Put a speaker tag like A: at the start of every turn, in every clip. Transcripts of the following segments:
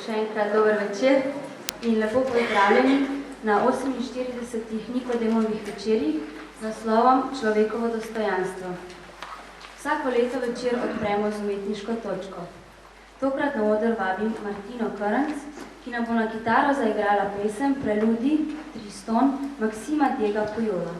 A: še enkrat dober večer in lepo pozdravljeni na 48 Nikodemovih večerjih z naslovom Človekovo dostojanstvo. Vsako leto večer odpremo z umetniško točko. Tokrat na oder vabim Martino Krnc, ki nam bo na kitaro zaigrala pesem Preludij Triston Maksima Diega Pujola.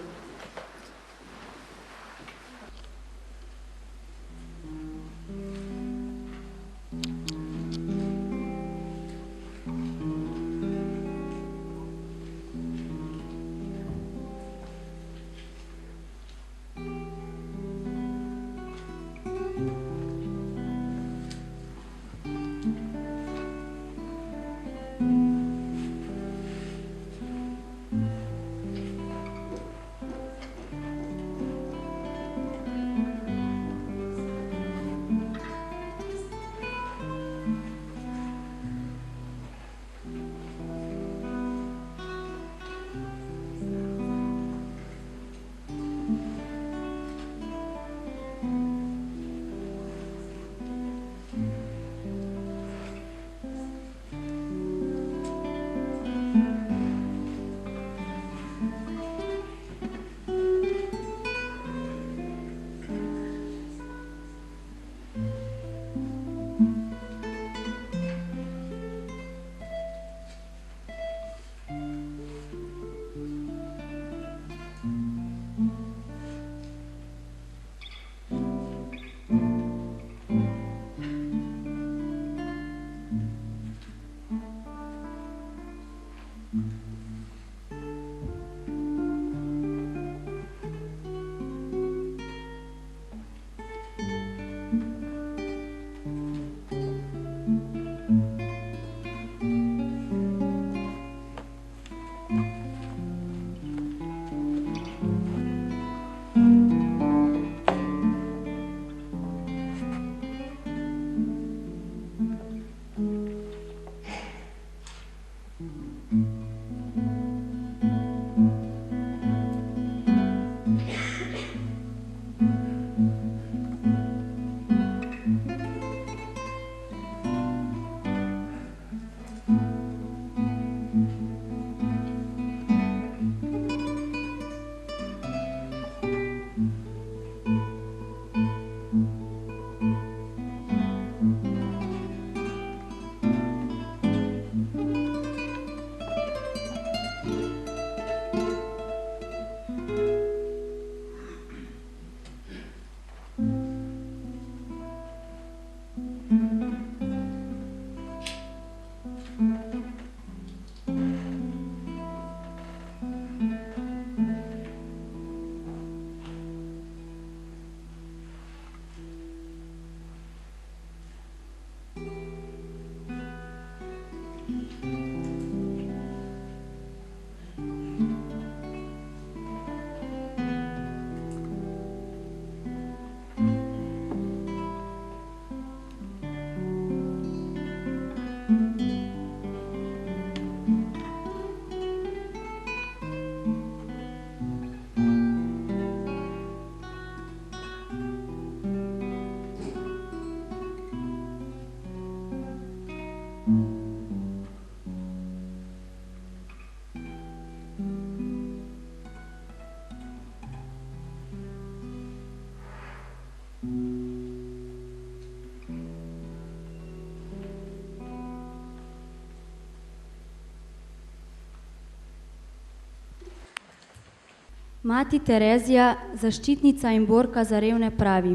A: Mati Terezija, zaščitnica in borka za revne, pravi: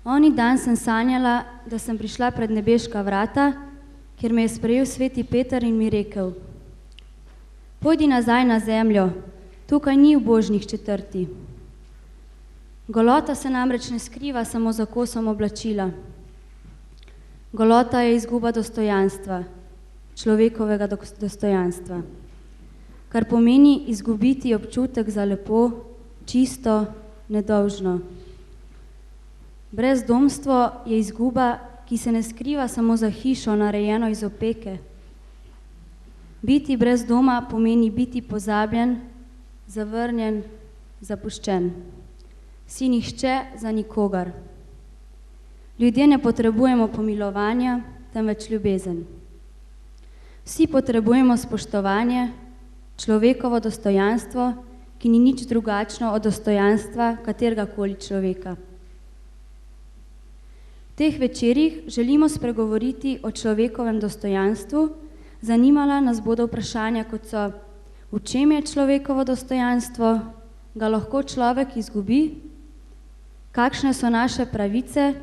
A: Oni dan sem sanjala, da sem prišla pred nebeška vrata, kjer me je sprejel sveti Peter in mi rekel: Pojdi nazaj na zemljo, tukaj ni ubožnih četrti. Golota se namreč ne skriva samo za kosom oblačila. Golota je izguba dostojanstva, človekovega dostojanstva, kar pomeni izgubiti občutek za lepo, čisto, nedolžno. Brezdomstvo je izguba, ki se ne skriva samo za hišo, narejeno iz opeke. Biti brez doma pomeni biti pozabljen, zavrnjen, zapuščen. Si nihče za nikogar. Ljudje ne potrebujemo pomilovanja, temveč ljubezen. Vsi potrebujemo spoštovanje, človekovo dostojanstvo, ki ni nič drugačno od dostojanstva kateregakoli človeka. V teh večerih želimo spregovoriti o človekovem dostojanstvu, zanimala nas bodo vprašanja, kot so: v čem je človekovo dostojanstvo, ga lahko človek izgubi, kakšne so naše pravice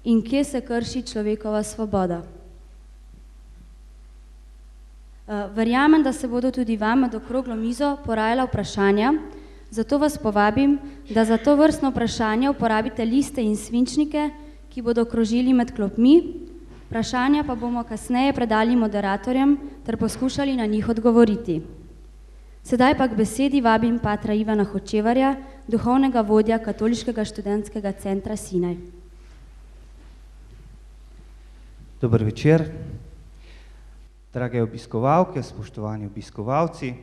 A: in kje se krši človekova svoboda. Verjamem, da se bodo tudi vam med okroglo mizo porajala vprašanja, zato vas povabim, da za to vrstno vprašanje uporabite liste in svinčnike, ki bodo krožili med klopmi, vprašanja pa bomo kasneje predali moderatorjem ter poskušali na njih odgovoriti. Sedaj pa k besedi vabim patra Ivana Hočevarja, duhovnega vodja Katoliškega študentskega centra Sinaj.
B: Dober večer, drage obiskovalke, spoštovani obiskovalci.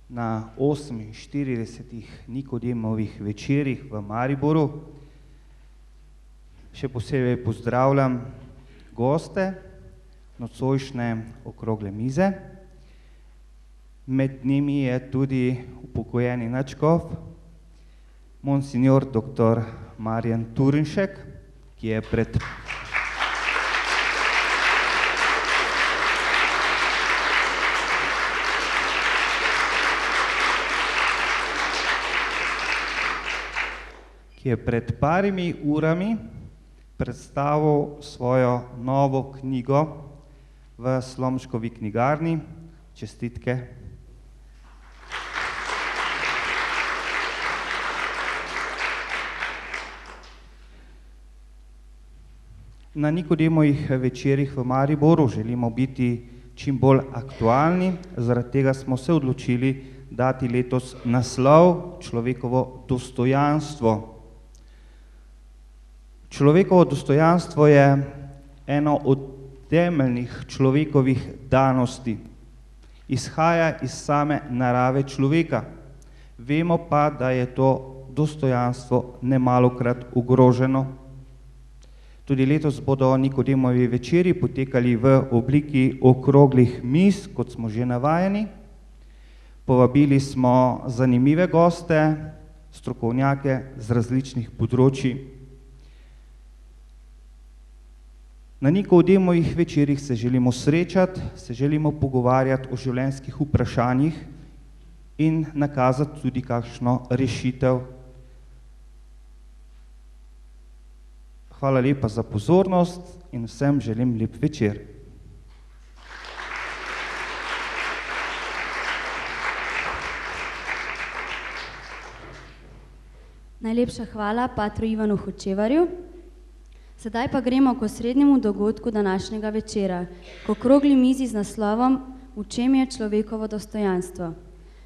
B: Na 48 Nikodemovih večerih v Mariboru še posebej pozdravljam goste nocojšnje okrogle mize. Med njimi je tudi upokojeni nadškof, monsignor dr. Marjan Turinšek, ki je pred parimi urami predstavil svojo novo knjigo v Slomškovi knjigarni. Čestitke. Na Nikodemovih večerih v Mariboru želimo biti čim bolj aktualni, zaradi tega smo se odločili dati letos naslov Človekovo dostojanstvo. Človekovo dostojanstvo je eno od temeljnih človekovih danosti. Izhaja iz same narave človeka. Vemo pa, da je to dostojanstvo nemalokrat ogroženo. Tudi letos bodo Nikodemovi večeri potekali v obliki okroglih miz, kot smo že navajeni. Povabili smo zanimive goste, strokovnjake z različnih področij. Na Nikodemovih večerih se želimo srečati, se želimo pogovarjati o življenjskih vprašanjih in nakazati tudi kakšno rešitev. Hvala lepa za pozornost in vsem želim lep večer.
A: Najlepša hvala patru Ivanu Hočevarju. Sedaj pa gremo k osrednjemu dogodku današnjega večera, k okrogli mizi z naslovom V čem je človekovo dostojanstvo.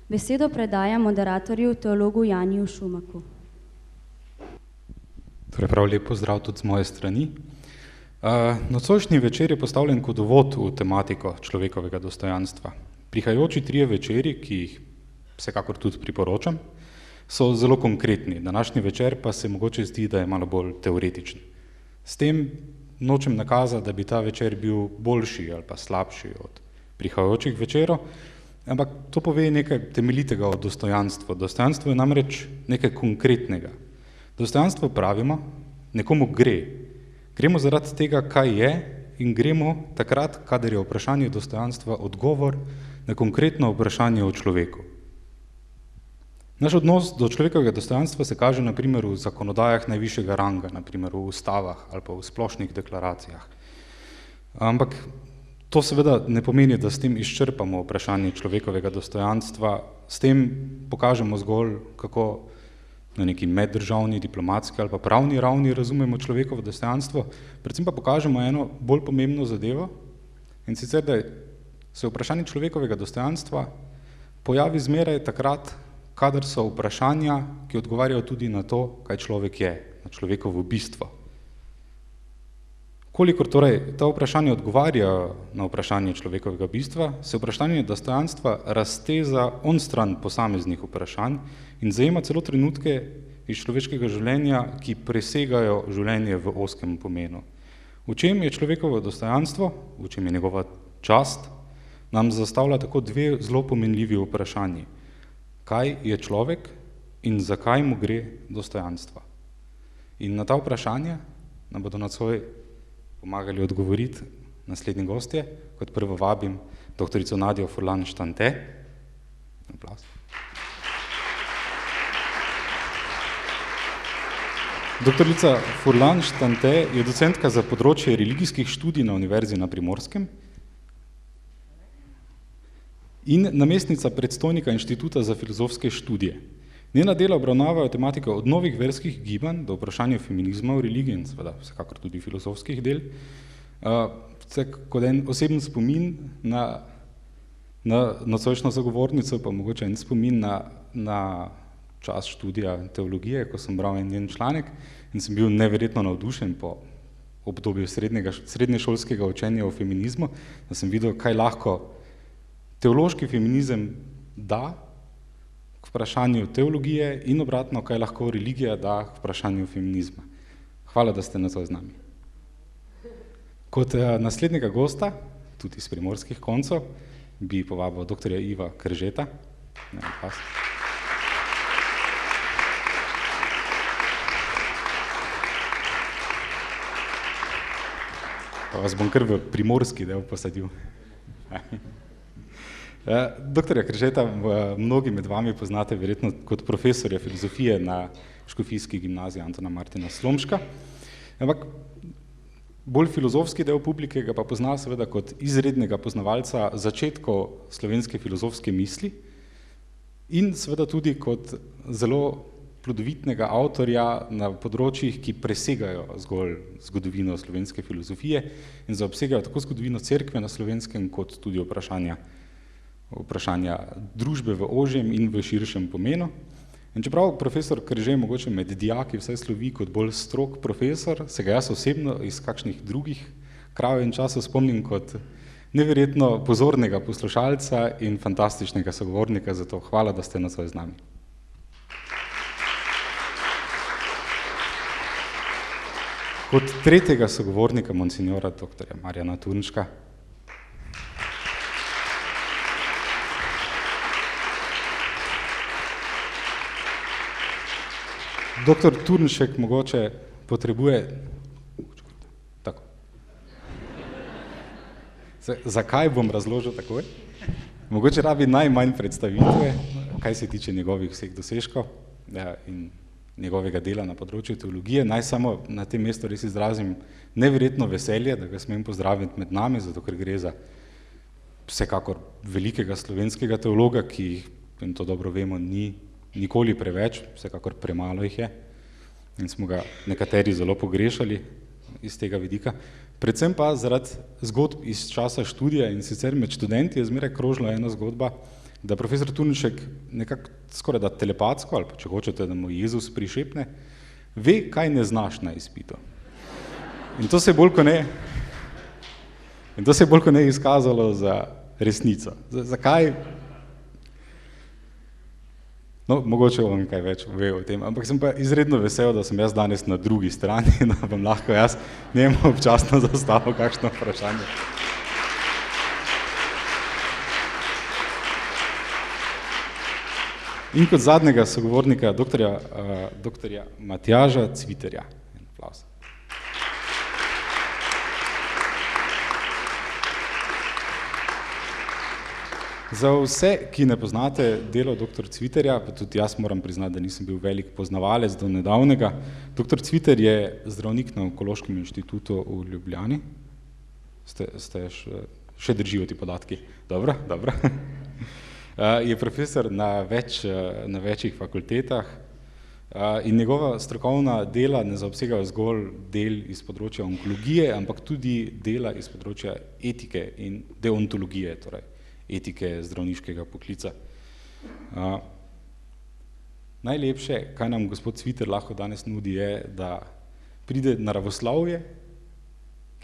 A: Besedo predajam moderatorju, teologu Janiju Šumaku.
C: Torej prav lep pozdrav tudi z moje strani. Nocojšnji večer je postavljen kot uvod v tematiko človekovega dostojanstva. Prihajajoči 3 večeri, ki jih vsekakor tudi priporočam, so zelo konkretni. Današnji večer pa se mogoče zdi, da je malo bolj teoretičen. S tem nočem nakazati, da bi ta večer bil boljši ali pa slabši od prihajajočih večerov, ampak to pove nekaj temeljitega o dostojanstvu. Dostojanstvo je namreč nekaj konkretnega. Dostojanstvo pravimo, nekomu gre. Gremo zaradi tega, kaj je, in gremo takrat, kadar je vprašanje dostojanstva odgovor na konkretno vprašanje o človeku. Naš odnos do človekovega dostojanstva se kaže na primer v zakonodajah najvišjega ranga, na primer v ustavah ali pa v splošnih deklaracijah. Ampak to seveda ne pomeni, da s tem izčrpamo vprašanje človekovega dostojanstva, s tem pokažemo zgolj, kako na neki meddržavni, diplomatski ali pa pravni ravni razumemo človekovo dostojanstvo, predvsem pa pokažemo eno bolj pomembno zadevo, in sicer, da se vprašanje človekovega dostojanstva pojavi zmeraj takrat, kadar so vprašanja, ki odgovarjajo tudi na to, kaj človek je, na človekovo bistvo. Kolikor torej ta vprašanja odgovarjajo na vprašanje človekovega bistva, se vprašanje dostojanstva razteza onstran posameznih vprašanj in zajema celo trenutke iz človeškega življenja, ki presegajo življenje v ozkem pomenu. V čem je človekovo dostojanstvo, v čem je njegova čast, nam zastavlja tako dve zelo pomenljivi vprašanji. Kaj je človek in zakaj mu gre dostojanstva? In na ta vprašanja nam bodo nocoj pomagali odgovoriti naslednji gostje. Kot prvo vabim doktorico Nadjo Furlan-Štante. Aplavz. Doktorica Furlan-Štante je docentka za področje religijskih študij na Univerzi na Primorskem in namestnica predstojnika Inštituta za filozofske študije. Njena dela obravnavajo tematiko od novih verskih gibanj do vprašanja feminizma v religiji in seveda vsekakor tudi filozofskih del. Kot en oseben spomin na nocojšnjo zagovornico, pa mogoče en spomin na čas študija teologije, ko sem bral en njen članek in sem bil neverjetno navdušen po obdobju srednješolskega učenja o feminizmu, da sem videl, kaj lahko teološki feminizem da k vprašanju teologije in obratno, kaj lahko religija da k vprašanju feminizma. Hvala, da ste nocoj z nami. Kot naslednjega gosta, tudi iz primorskih koncev, bi povabil doktorja Iva Kržeta. Pa vas bom kar v primorski del posadil. Doktorja Kržeta mnogi med vami poznate verjetno kot profesorja filozofije na Škofijski gimnaziji Antona Martina Slomška, ampak bolj filozofski del publike ga pa pozna seveda kot izrednega poznavalca začetkov slovenske filozofske misli in seveda tudi kot zelo plodovitnega avtorja na področjih, ki presegajo zgolj zgodovino slovenske filozofije in zaobsegajo tako zgodovino cerkve na Slovenskem kot tudi vprašanja družbe v ožjem in v širšem pomenu. In čeprav profesor Krže mogoče med dijaki vsaj slovi kot bolj strog profesor, se ga jaz osebno iz kakšnih drugih krajev in časov spomnim kot neverjetno pozornega poslušalca in fantastičnega sogovornika, zato hvala, da ste nocoj z nami. Kot tretjega sogovornika monsignora doktorja Marjana Turnška. Doktor Turnšek mogoče potrebuje... Tako. Zakaj bom razložil takoj? Mogoče rabi najmanj predstavitve, kaj se tiče njegovih vseh dosežkov in njegovega dela na področju teologije. Naj samo na tem mestu res izrazim neverjetno veselje, da ga smem pozdraviti med nami, zato ker gre za vsekakor velikega slovenskega teologa, ki jih, in to dobro vemo, ni nikoli preveč, vsekakor premalo jih je in smo ga nekateri zelo pogrešali iz tega vidika. Predvsem pa zaradi zgodb iz časa študija in sicer med študenti je zmeraj krožila ena zgodba, da profesor Turnšek nekako skoraj da telepatsko, ali pa če hočete, da mu Jezus prišepne, ve, kaj ne znaš na izpitu. In to se bolj kot ne izkazalo za resnico. Zakaj? No, mogoče vam kaj več ve o tem, ampak sem pa izredno vesel, da sem jaz danes na drugi strani, da bom lahko jaz njemu občasno zastavil kakšno vprašanje. In kot zadnjega sogovornika doktorja Matjaža Cviterja. Aplavz. Za vse, ki ne poznate delo dr. Cviterja, pa tudi jaz moram priznati, da nisem bil velik poznavalec do nedavnega. Dr. Cviter je zdravnik na Onkološkem inštitutu v Ljubljani. Še držijo ti podatki? Dobro. Je profesor na večjih fakultetah in njegova strokovna dela ne zaobsegajo zgolj del iz področja onkologije, ampak tudi dela iz področja etike in deontologije, torej etike zdravniškega poklica. Najlepše, kaj nam gospod Cviter lahko danes nudi, je, da pride naravoslovje,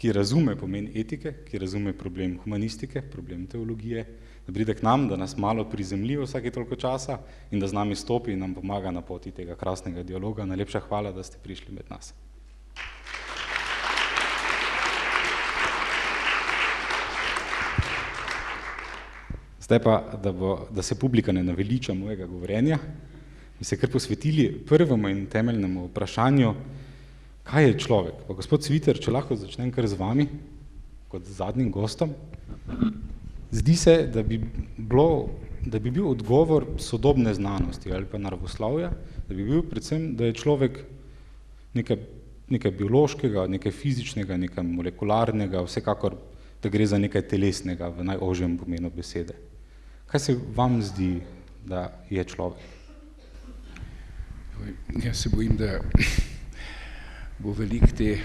C: ki razume pomen etike, ki razume problem humanistike, problem teologije, da pride k nam, da nas malo prizemlji vsake toliko časa in da z nami stopi in nam pomaga na poti tega krasnega dialoga. Najlepša hvala, da ste prišli med nas. Zdaj pa, da se publika ne naveliča mojega govorjenja, bi se kar posvetili prvemu in temeljnemu vprašanju, kaj je človek. Pa gospod Sviter, če lahko začnem kar z vami, kot zadnjim gostom, zdi se, da bi bil odgovor sodobne znanosti ali pa naravoslovja, da bi bil predvsem, da je človek nekaj biološkega, nekaj fizičnega, nekaj molekularnega, vsekakor, da gre za nekaj telesnega v najožjem pomenu besede. Kaj se vam zdi, da je človek?
D: Jaz se bojim, da bo veliko te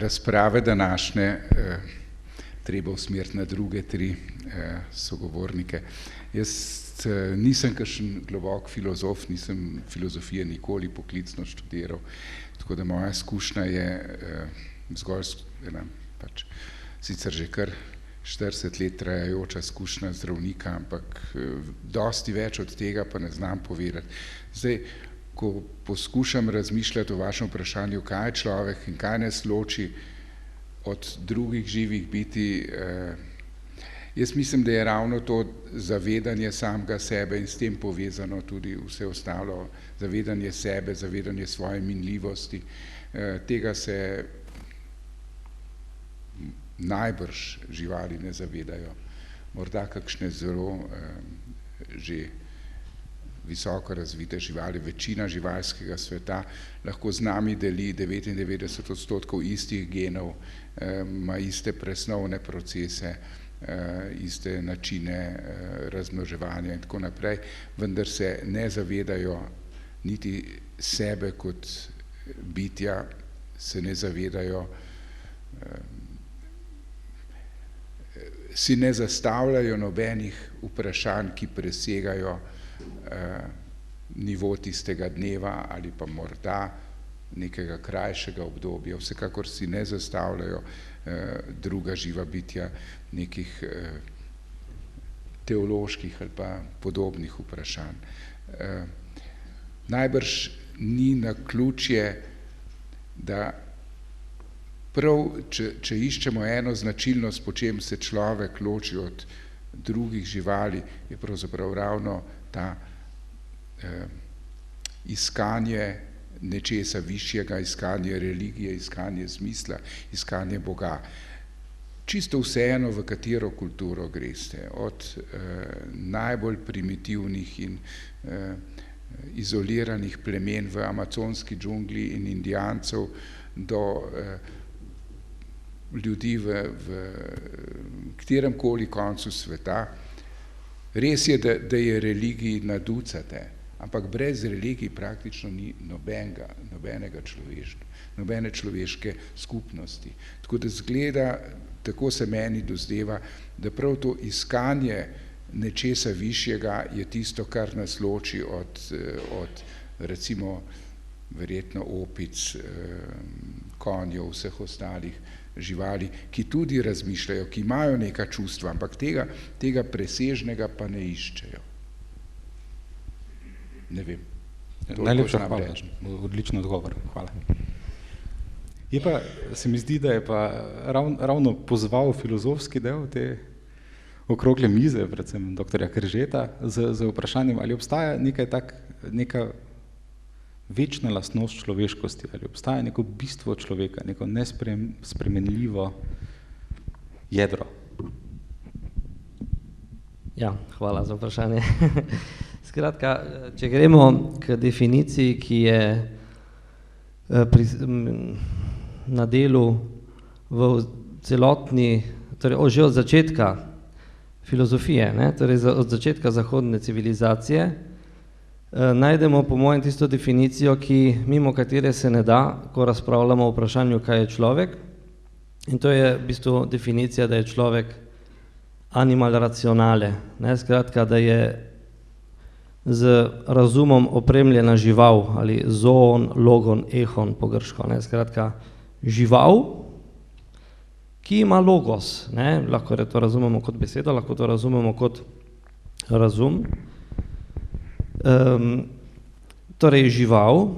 D: razprave današnje treba usmeriti na druge tri sogovornike. Jaz nisem kakšen globok filozof, nisem filozofije nikoli poklicno študiral, tako da moja izkušnja je zgolj ena sicer že kar 40 let trajajoča izkušnja zdravnika, ampak dosti več od tega pa ne znam povedati. Zdaj, ko poskušam razmišljati o vašem vprašanju, kaj je človek in kaj nas loči od drugih živih biti, jaz mislim, da je ravno to zavedanje samega sebe in s tem povezano tudi vse ostalo, zavedanje sebe, zavedanje svoje minljivosti. Tega se najbrž živali ne zavedajo. Morda kakšne zelo že visoko razvite živali, večina živalskega sveta lahko z nami deli 99% istih genov, ima iste presnovne procese, iste načine razmnoževanja in tako naprej, vendar se ne zavedajo niti sebe kot bitja, se ne zavedajo, si ne zastavljajo nobenih vprašanj, ki presegajo nivo tistega dneva ali pa morda nekega krajšega obdobja, vsekakor si ne zastavljajo druga živa bitja nekih teoloških ali pa podobnih vprašanj. Najbrž ni naključje, da prav, če iščemo eno značilnost, po čem se človek loči od drugih živali, je pravzaprav ravno ta iskanje nečesa višjega, iskanje religije, iskanje smisla, iskanje Boga. Čisto vseeno, v katero kulturo greste, od najbolj primitivnih in izoliranih plemen v amazonski džungli in Indijancev do ljudi v kateremkoli koncu sveta. Res je, da je religij na ducate, ampak brez religij praktično ni nobenega človeštva, nobene človeške skupnosti. Tako da zgleda, tako se meni dozdeva, da prav to iskanje nečesa višjega je tisto, kar nas loči od recimo verjetno opic, konjev, vseh ostalih živali, ki tudi razmišljajo, ki imajo neka čustva, ampak tega presežnega pa ne iščejo. Ne vem.
C: Najlepša hvala, odličen odgovor, hvala. Je pa, se mi zdi, da je pa ravno pozval filozofski del te okrogle mize, predvsem doktorja Kržeta, z vprašanjem, ali obstaja neka večna lastnost človeškosti, ali obstaja neko bistvo človeka, neko nespremenljivo jedro.
E: Ja, hvala za vprašanje. Skratka, če gremo k definiciji, ki je na delu v celotni, torej že od začetka filozofije, torej od začetka zahodne civilizacije, najdemo po mojem tisto definicijo, ki mimo katere se ne da, ko razpravljamo o vprašanju, kaj je človek. In to je v bistvu definicija, da je človek animal racionale. Skratka, da je z razumom opremljena žival, ali zoon, logon, ehon po grško. Skratka, žival, ki ima logos. Lahko to razumemo kot besedo, lahko to razumemo kot razum. Torej žival,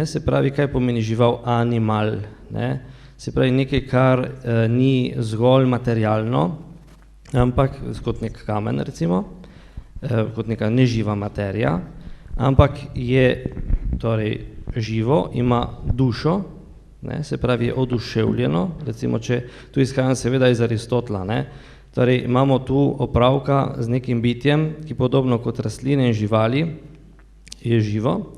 E: se pravi, kaj pomeni žival, animal, se pravi nekaj, kar ni zgolj materialno, ampak kot nek kamen recimo, kot neka neživa materija, ampak je torej živo, ima dušo, ne, se pravi je oduševljeno, recimo če tu izhajam seveda iz Aristotela, ne, torej imamo tu opravka z nekim bitjem, ki podobno kot rastline in živali je živo,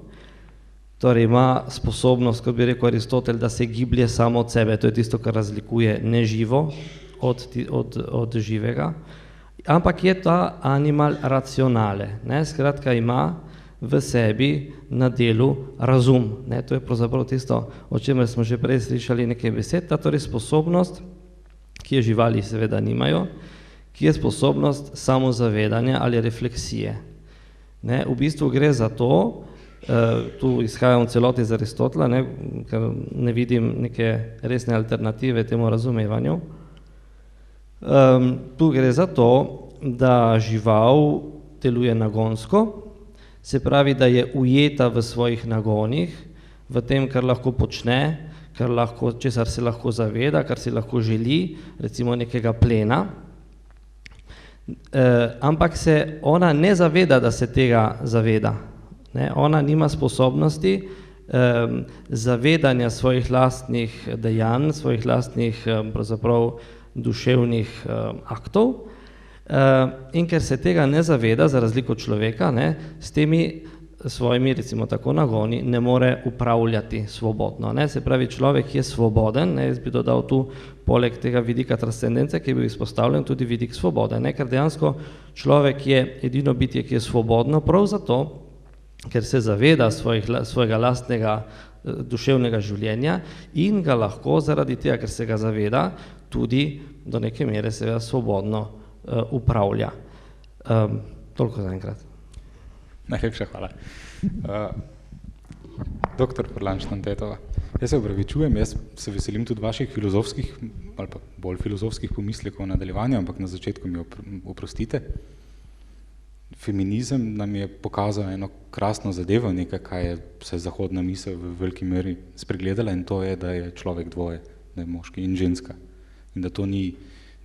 E: torej ima sposobnost, kot bi rekel Aristotel, da se giblje samo od sebe, to je tisto, kar razlikuje neživo od živega, ampak je ta animal racionale, ne, skratka ima v sebi na delu razum, ne, to je pravzaprav tisto, o čemer smo že prej slišali nekaj besed, ta torej sposobnost, ki je živali seveda nimajo, ki je sposobnost samozavedanja ali refleksije. Ne, v bistvu gre za to, tu izhajam celoti iz Aristotela, ne, ker ne vidim neke resne alternative temu razumevanju. Tu gre za to, da žival deluje nagonsko, se pravi, da je ujeta v svojih nagonih, v tem, kar lahko počne, česar se lahko zaveda, kar si lahko želi, recimo nekega plena, ampak se ona ne zaveda, da se tega zaveda. Ne, ona nima sposobnosti zavedanja svojih lastnih dejanj, svojih lastnih pravzaprav duševnih aktov in ker se tega ne zaveda, za razliko od človeka, ne, s temi svojimi, recimo tako, nagoni ne more upravljati svobodno. Ne, se pravi, človek je svoboden, ne, jaz bi dodal tu poleg tega vidika transcendence, ki je bil izpostavljen, tudi vidik svobode, ne, ker dejansko človek je edino bitje, ki je svobodno, prav zato, ker se zaveda svojega lastnega duševnega življenja in ga lahko zaradi tega, ker se ga zaveda, tudi do neke mere seveda svobodno upravlja. Toliko za enkrat.
C: Najlepša hvala. Doktor Furlan-Štantetova, jaz se opravičujem, jaz se veselim tudi vaših filozofskih ali pa bolj filozofskih pomislekov v nadaljevanju, ampak na začetku mi oprostite. Feminizem nam je pokazal eno krasno zadevo, nekaj, kaj je se zahodna misel v veliki meri spregledala, in to je, da je človek dvoje, da je moški in ženska. In da to ni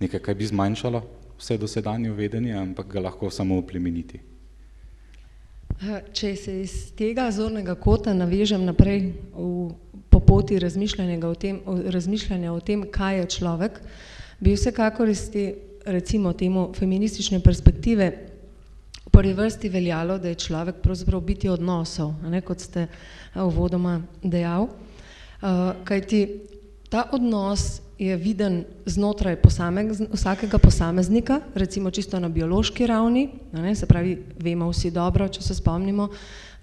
C: nekaj, kaj bi zmanjšalo vse dosedanje vedenje, ampak ga lahko samo oplemeniti.
F: Če se iz tega zornega kota navežem naprej po poti razmišljanja o tem, kaj je človek, bi vsekakor iz te, recimo temu, feministične perspektive v prvi vrsti veljalo, da je človek pravzaprav bitje odnosov, ne, kot ste uvodoma dejal, kajti ta odnos je viden znotraj vsakega posameznika, recimo čisto na biološki ravni, ne, se pravi, vemo vsi dobro, če se spomnimo,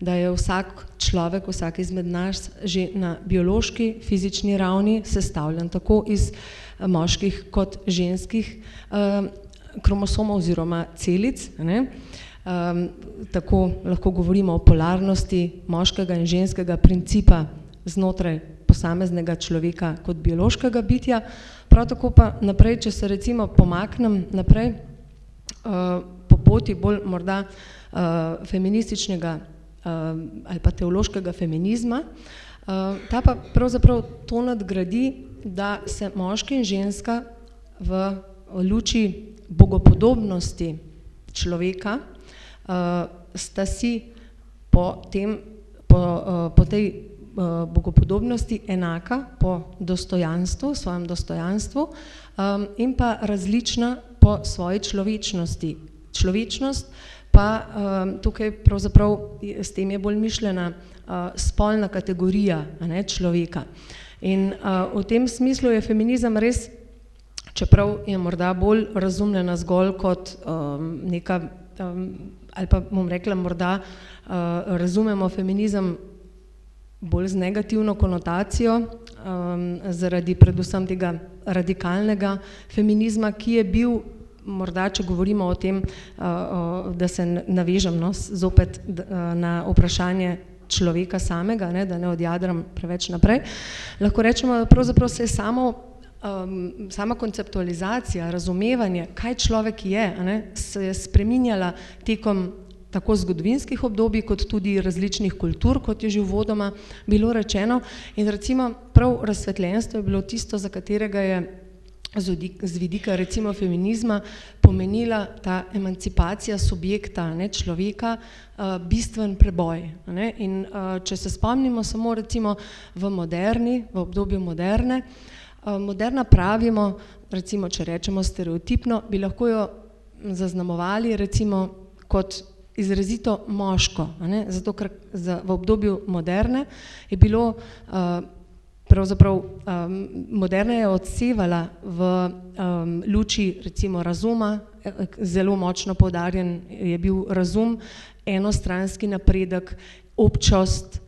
F: da je vsak človek, vsak izmed nas že na biološki, fizični ravni sestavljen tako iz moških kot ženskih kromosomov oziroma celic, ne. Tako lahko govorimo o polarnosti moškega in ženskega principa znotraj posameznega človeka kot biološkega bitja. Prav tako pa naprej, če se recimo pomaknem naprej po poti bolj morda feminističnega ali pa teološkega feminizma, ta pa pravzaprav to nadgradi, da se moški in ženska v luči bogopodobnosti človeka sta si po tej bogopodobnosti enaka po dostojanstvu, svojem dostojanstvu in pa različna po svoji človečnosti. Človečnost pa tukaj pravzaprav s tem je bolj mišljena spolna kategorija, ne, človeka. In v tem smislu je feminizem res, čeprav je morda bolj razumljena zgolj kot neka, ali pa bom rekla, morda razumemo feminizem bolj z negativno konotacijo, zaradi predvsem tega radikalnega feminizma, ki je bil morda, če govorimo o tem, da se navežem zopet na vprašanje človeka samega, ne, da ne odjadram preveč naprej, lahko rečemo, da pravzaprav se je sama konceptualizacija, razumevanje, kaj človek je, ne, se je spreminjala tekom tako zgodovinskih obdobij, kot tudi različnih kultur, kot je že uvodoma bilo rečeno. In recimo prav razsvetljenstvo je bilo tisto, za katerega je z vidika recimo feminizma pomenila ta emancipacija subjekta, ne, človeka, bistven preboj. Ne. In če se spomnimo samo recimo v obdobju moderne, moderna pravimo, recimo če rečemo stereotipno, bi lahko jo zaznamovali recimo kot izrazito moško, ne, zato ker v obdobju moderne je bilo pravzaprav moderna je odsevala v luči recimo razuma, zelo močno poudarjen je bil razum, enostranski napredek, občost,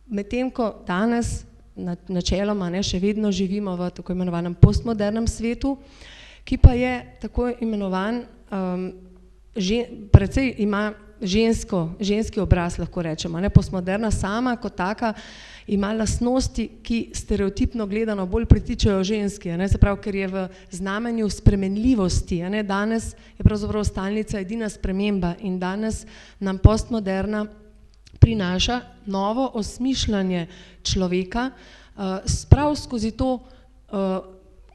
F: medtem ko danes načeloma ne, še vedno živimo v tako imenovanem postmodernem svetu, ki pa je tako imenovan, precej ima ženski obraz, lahko rečemo. Ne? Postmoderna sama kot taka ima lastnosti, ki stereotipno gledano bolj pritičajo ženski, ne? Se pravi, ker je v znamenju spremenljivosti. Ne? Danes je pravzaprav stalnica edina sprememba in danes nam postmoderna prinaša novo osmišljanje človeka, prav skozi to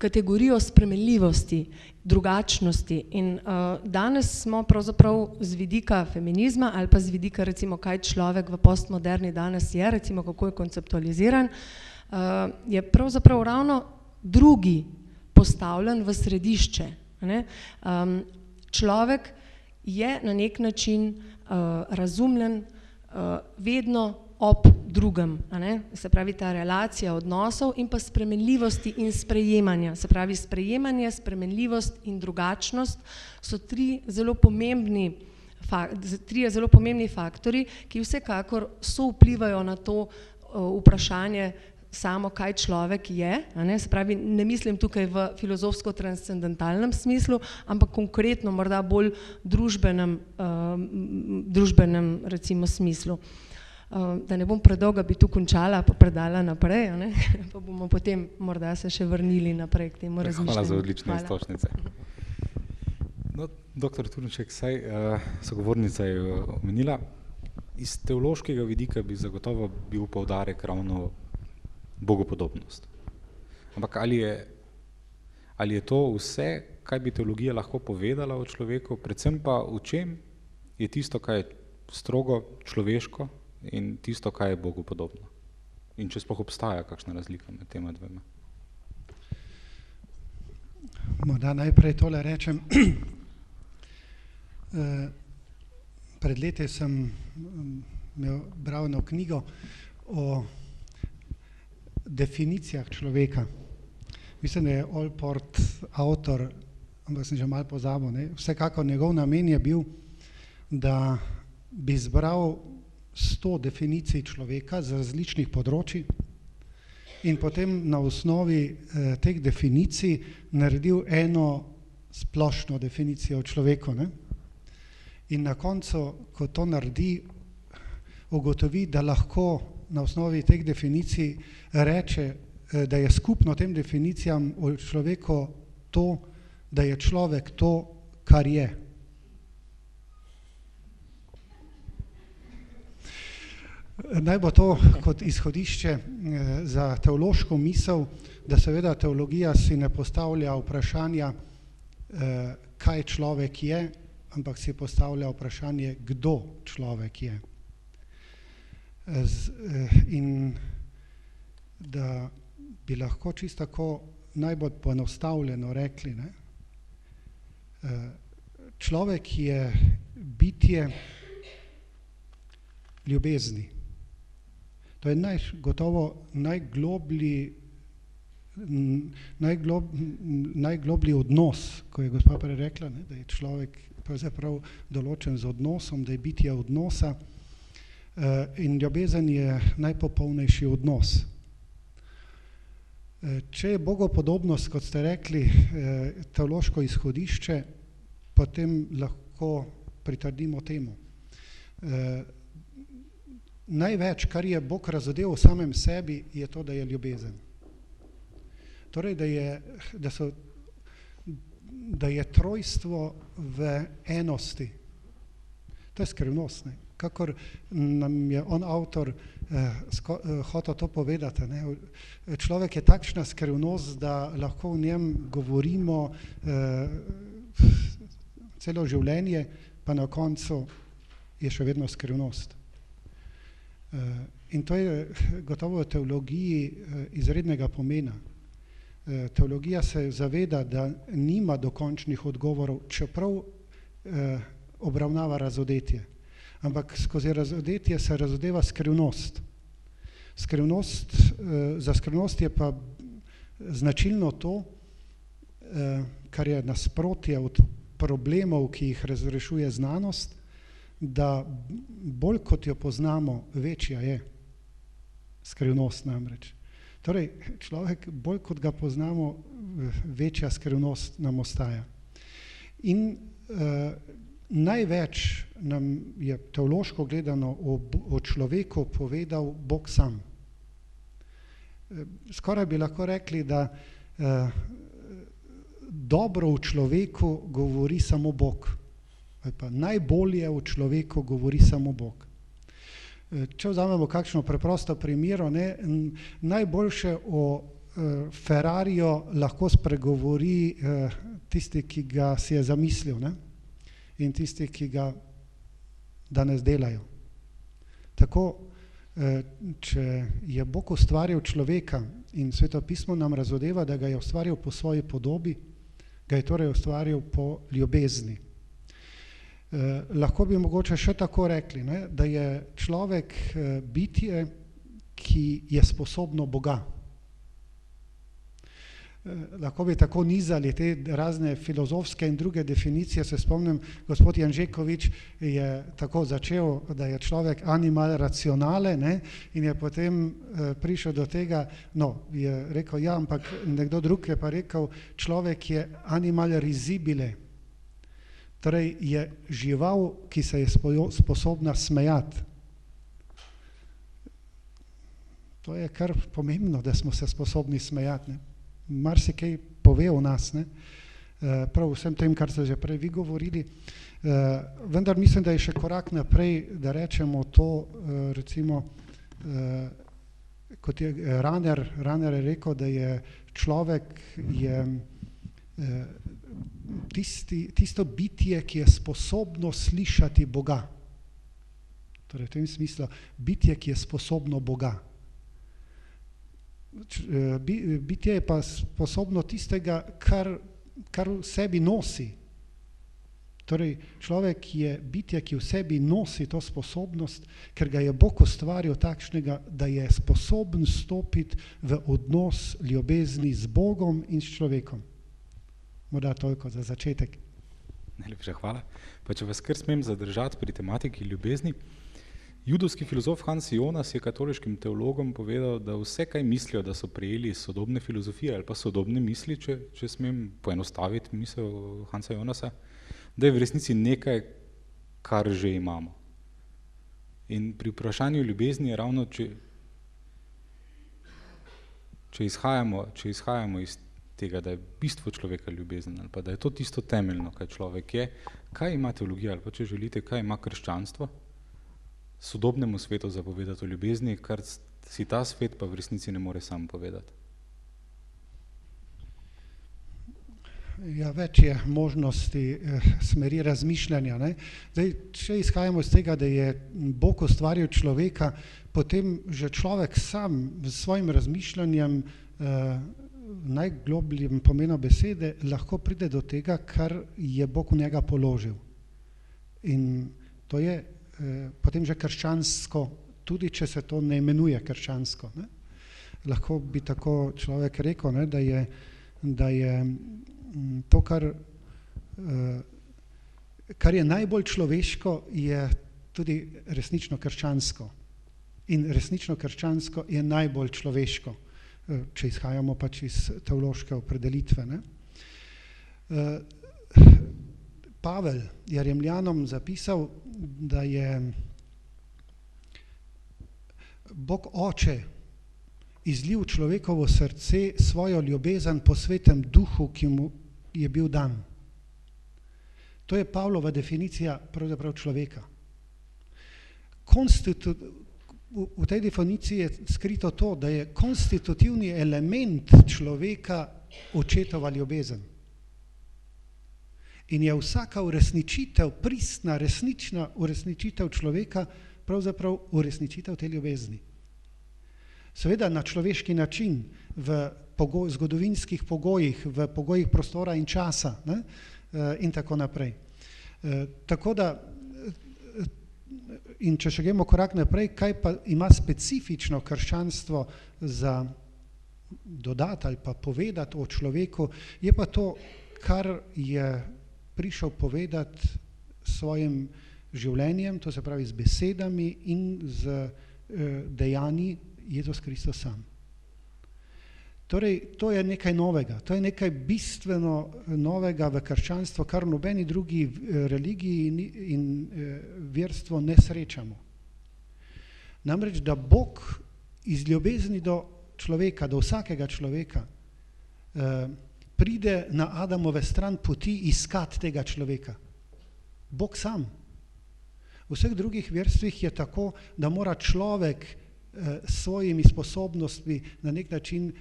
F: kategorijo spremenljivosti, drugačnosti. In danes smo pravzaprav z vidika feminizma ali pa z vidika recimo, kaj človek v postmoderni danes je, recimo kako je konceptualiziran, je pravzaprav ravno drugi postavljen v središče. Ne? Človek je na nek način razumljen vedno ob drugem, a ne? Se pravi ta relacija odnosov in pa spremenljivosti in sprejemanja. Se pravi sprejemanje, spremenljivost in drugačnost so trije zelo pomembni faktori, ki vsekakor vplivajo na to vprašanje samo, kaj človek je, a ne? Se pravi, ne mislim tukaj v filozofsko-transcendentalnem smislu, ampak konkretno morda bolj družbenem recimo smislu. Da ne bom predolga, bi tu končala, pa predala naprej, ne? Pa bomo potem morda se še vrnili naprej k temu razmišljanju.
C: Hvala za odlične iztočnice. No, doktor Turnšek, saj sogovornica je omenila, iz teološkega vidika bi zagotovo bil poudarek ravno bogopodobnost. Ampak ali je to vse, kaj bi teologija lahko povedala o človeku, predvsem pa v čem je tisto, kaj je strogo človeško, in tisto, kaj je Bogu podobno. In če sploh obstaja kakšna razlika med tema dvema.
G: Morda najprej tole rečem. Pred leti sem bral eno knjigo o definicijah človeka. Mislim, da je Allport avtor, ampak sem že malo pozabil. Ne? Vsekakor njegov namen je bil, da bi zbral 100 definicij človeka z različnih področij in potem na osnovi teh definicij naredil eno splošno definicijo o človeku. Ne? In na koncu, ko to naredi, ugotovi, da lahko na osnovi teh definicij reče, da je skupno tem definicijam o človeku to, da je človek to, kar je. Naj bo to kot izhodišče za teološko misel, da seveda teologija si ne postavlja vprašanja, kaj človek je, ampak si postavlja vprašanje, kdo človek je. In da bi lahko čisto tako najbolj poenostavljeno rekli, ne? Človek je bitje ljubezni. To je gotovo najgloblji odnos, ko je gospa prej rekla, ne, da je človek pravzaprav določen z odnosom, da je bitje odnosa in ljubezen je najpopolnejši odnos. Če je bogopodobnost, kot ste rekli, teološko izhodišče, potem lahko pritrdimo temu. Največ, kar je Bog razodel v samem sebi, je to, da je ljubezen. Torej, da je trojstvo v enosti. To je skrivnost. Ne? kakor nam je on avtor hotel to povedati. Ne? Človek je takšna skrivnost, da lahko v njem govorimo celo življenje, pa na koncu je še vedno skrivnost. In to je gotovo v teologiji izrednega pomena. Teologija se zaveda, da nima dokončnih odgovorov, čeprav obravnava razodetje. Ampak skozi razodetje se razodeva skrivnost. Za skrivnost je pa značilno to, kar je nasprotje od problemov, ki jih razrešuje znanost, da bolj kot jo poznamo, večja je skrivnost namreč. Torej, človek, bolj kot ga poznamo, večja skrivnost nam ostaja. In največ nam je teološko gledano o človeku povedal Bog sam. Skoraj bi lahko rekli, da dobro v človeku govori samo Bog. Ali pa najbolje v človeku govori samo Bog. Če vzamemo kakšno preprosto primero, najboljše o Ferrariju lahko spregovori tisti, ki ga si je zamislil, ne? In tisti, ki ga danes delajo. Tako, če je Bog ustvaril človeka in Sveto pismo nam razodeva, da ga je ustvaril po svoji podobi, ga je torej ustvaril po ljubezni. Lahko bi mogoče še tako rekli, ne, da je človek bitje, ki je sposobno Boga. Lahko bi tako nizali te razne filozofske in druge definicije. Se spomnim, gospod Janžekovič je tako začel, da je človek animal racionale, ne, in je potem prišel do tega, je rekel, ja, ampak nekdo drug je pa rekel, človek je animal risibile. Torej je žival, ki se je sposobna smejati. To je kar pomembno, da smo se sposobni smejati. Marsikaj pove o nas, ne? Prav vsem tem, kar ste že prej vi govorili. Vendar mislim, da je še korak naprej, da rečemo to, recimo, kot je Rahner je rekel, da je človek tisto bitje, ki je sposobno slišati Boga. Torej v tem smislu, bitje, ki je sposobno Boga. Bitje je pa sposobno tistega, kar v sebi nosi. Torej, človek je bitje, ki v sebi nosi to sposobnost, ker ga je Bog ustvaril takšnega, da je sposoben stopiti v odnos ljubezni z Bogom in s človekom. Morda toliko za začetek.
C: Najlepša hvala. Pa če vas kar smem zadržati pri tematiki ljubezni, judovski filozof Hans Jonas je katoliškim teologom povedal, da vse, kaj mislijo, da so prejeli iz sodobne filozofije ali pa sodobne misli, če smem poenostaviti misel Hansa Jonasa, da je v resnici nekaj, kar že imamo. In pri vprašanju ljubezni je ravno, če izhajamo iz tega, da je bistvo človeka ljubezen, ali pa da je to tisto temeljno, kaj človek je, kaj ima teologija, ali pa če želite, kaj ima krščanstvo, sodobnemu svetu zapovedati o ljubezni, kar si ta svet pa v resnici ne more sam povedati.
G: Ja, več je možnosti smeri razmišljanja, ne? Zdaj, če izhajamo iz tega, da je Bog ustvaril človeka, potem že človek sam s svojim razmišljanjem najglobljem pomenu besede lahko pride do tega, kar je Bog v njega položil. In to je potem že krščansko, tudi če se to ne imenuje krščansko, ne? Lahko bi tako človek rekel, ne, da je to, kar je najbolj človeško, je tudi resnično krščansko. In resnično krščansko je najbolj človeško, če izhajamo pač iz teološke opredelitve, ne. Pavel je Rimljanom zapisal, da je Bog Oče izlil človekovo srce svojo ljubezen po Svetem Duhu, ki mu je bil dan. To je Pavlova definicija pravzaprav človeka. v tej definiciji je skrito to, da je konstitutivni element človeka očetova ljubezen. In je vsaka uresničitev, pristna, resnična uresničitev človeka pravzaprav uresničitev te ljubezni. Seveda na človeški način, v zgodovinskih pogojih, v pogojih prostora in časa, ne, in tako naprej. Tako da, in če še gremo korak naprej, kaj pa ima specifično krščanstvo za dodati ali pa povedati o človeku, je pa to, kar je prišel povedati svojim življenjem, to se pravi z besedami in z dejanji Jezus Kristus sam. Torej, to je nekaj novega, to je nekaj bistveno novega v krščanstvu, kar v nobeni drugi religiji in verstvo ne srečamo. Namreč, da Bog iz ljubezni do človeka, do vsakega človeka, pride na Adamove stran poti iskat tega človeka. Bog sam. V vseh drugih verstvih je tako, da mora človek s svojimi sposobnostmi na nek način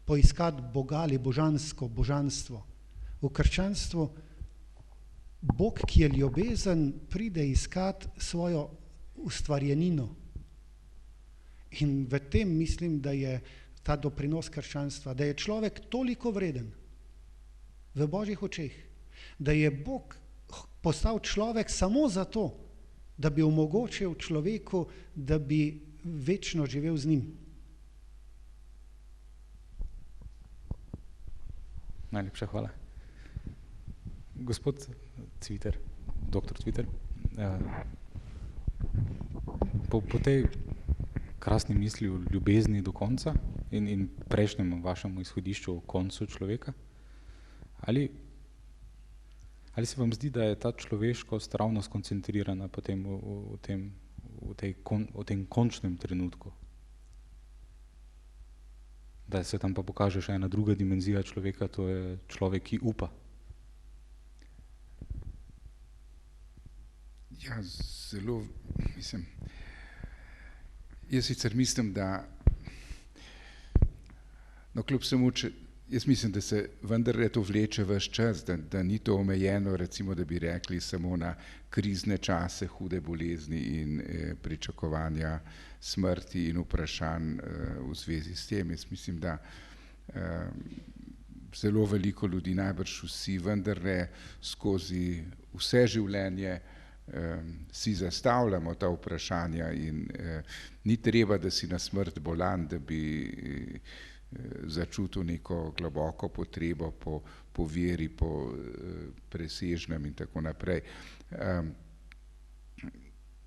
G: poiskati Boga ali božanstvo. V krščanstvu Bog, ki je ljubezen, pride iskati svojo ustvarjenino. In v tem mislim, da je ta doprinos krščanstva, da je človek toliko vreden v Božjih očeh, da je Bog postal človek samo zato, da bi omogočil človeku, da bi večno živel z njim.
C: Najlepša hvala. Gospod Cviter, doktor Cviter, po tej krasni misli o ljubezni do konca in prejšnjem vašemu izhodišču o koncu človeka, ali se vam zdi, da je ta človeškost ravno skoncentrirana potem v tem končnem trenutku? Da se tam pa pokaže še ena druga dimenzija človeka, to je človek, ki upa.
D: Ja, zelo, jaz sicer mislim, da, no kljub samo, jaz mislim, da se vendarle to vleče ves čas, da ni to omejeno, recimo, da bi rekli samo na krizne čase, hude bolezni in pričakovanja smrti in vprašanj v zvezi s tem. Jaz mislim, da zelo veliko ljudi, najbrž vsi, vendarle skozi vse življenje si zastavljamo ta vprašanja in ni treba, da si na smrt bolan, da bi začutil neko globoko potrebo po veri, po presežnem in tako naprej.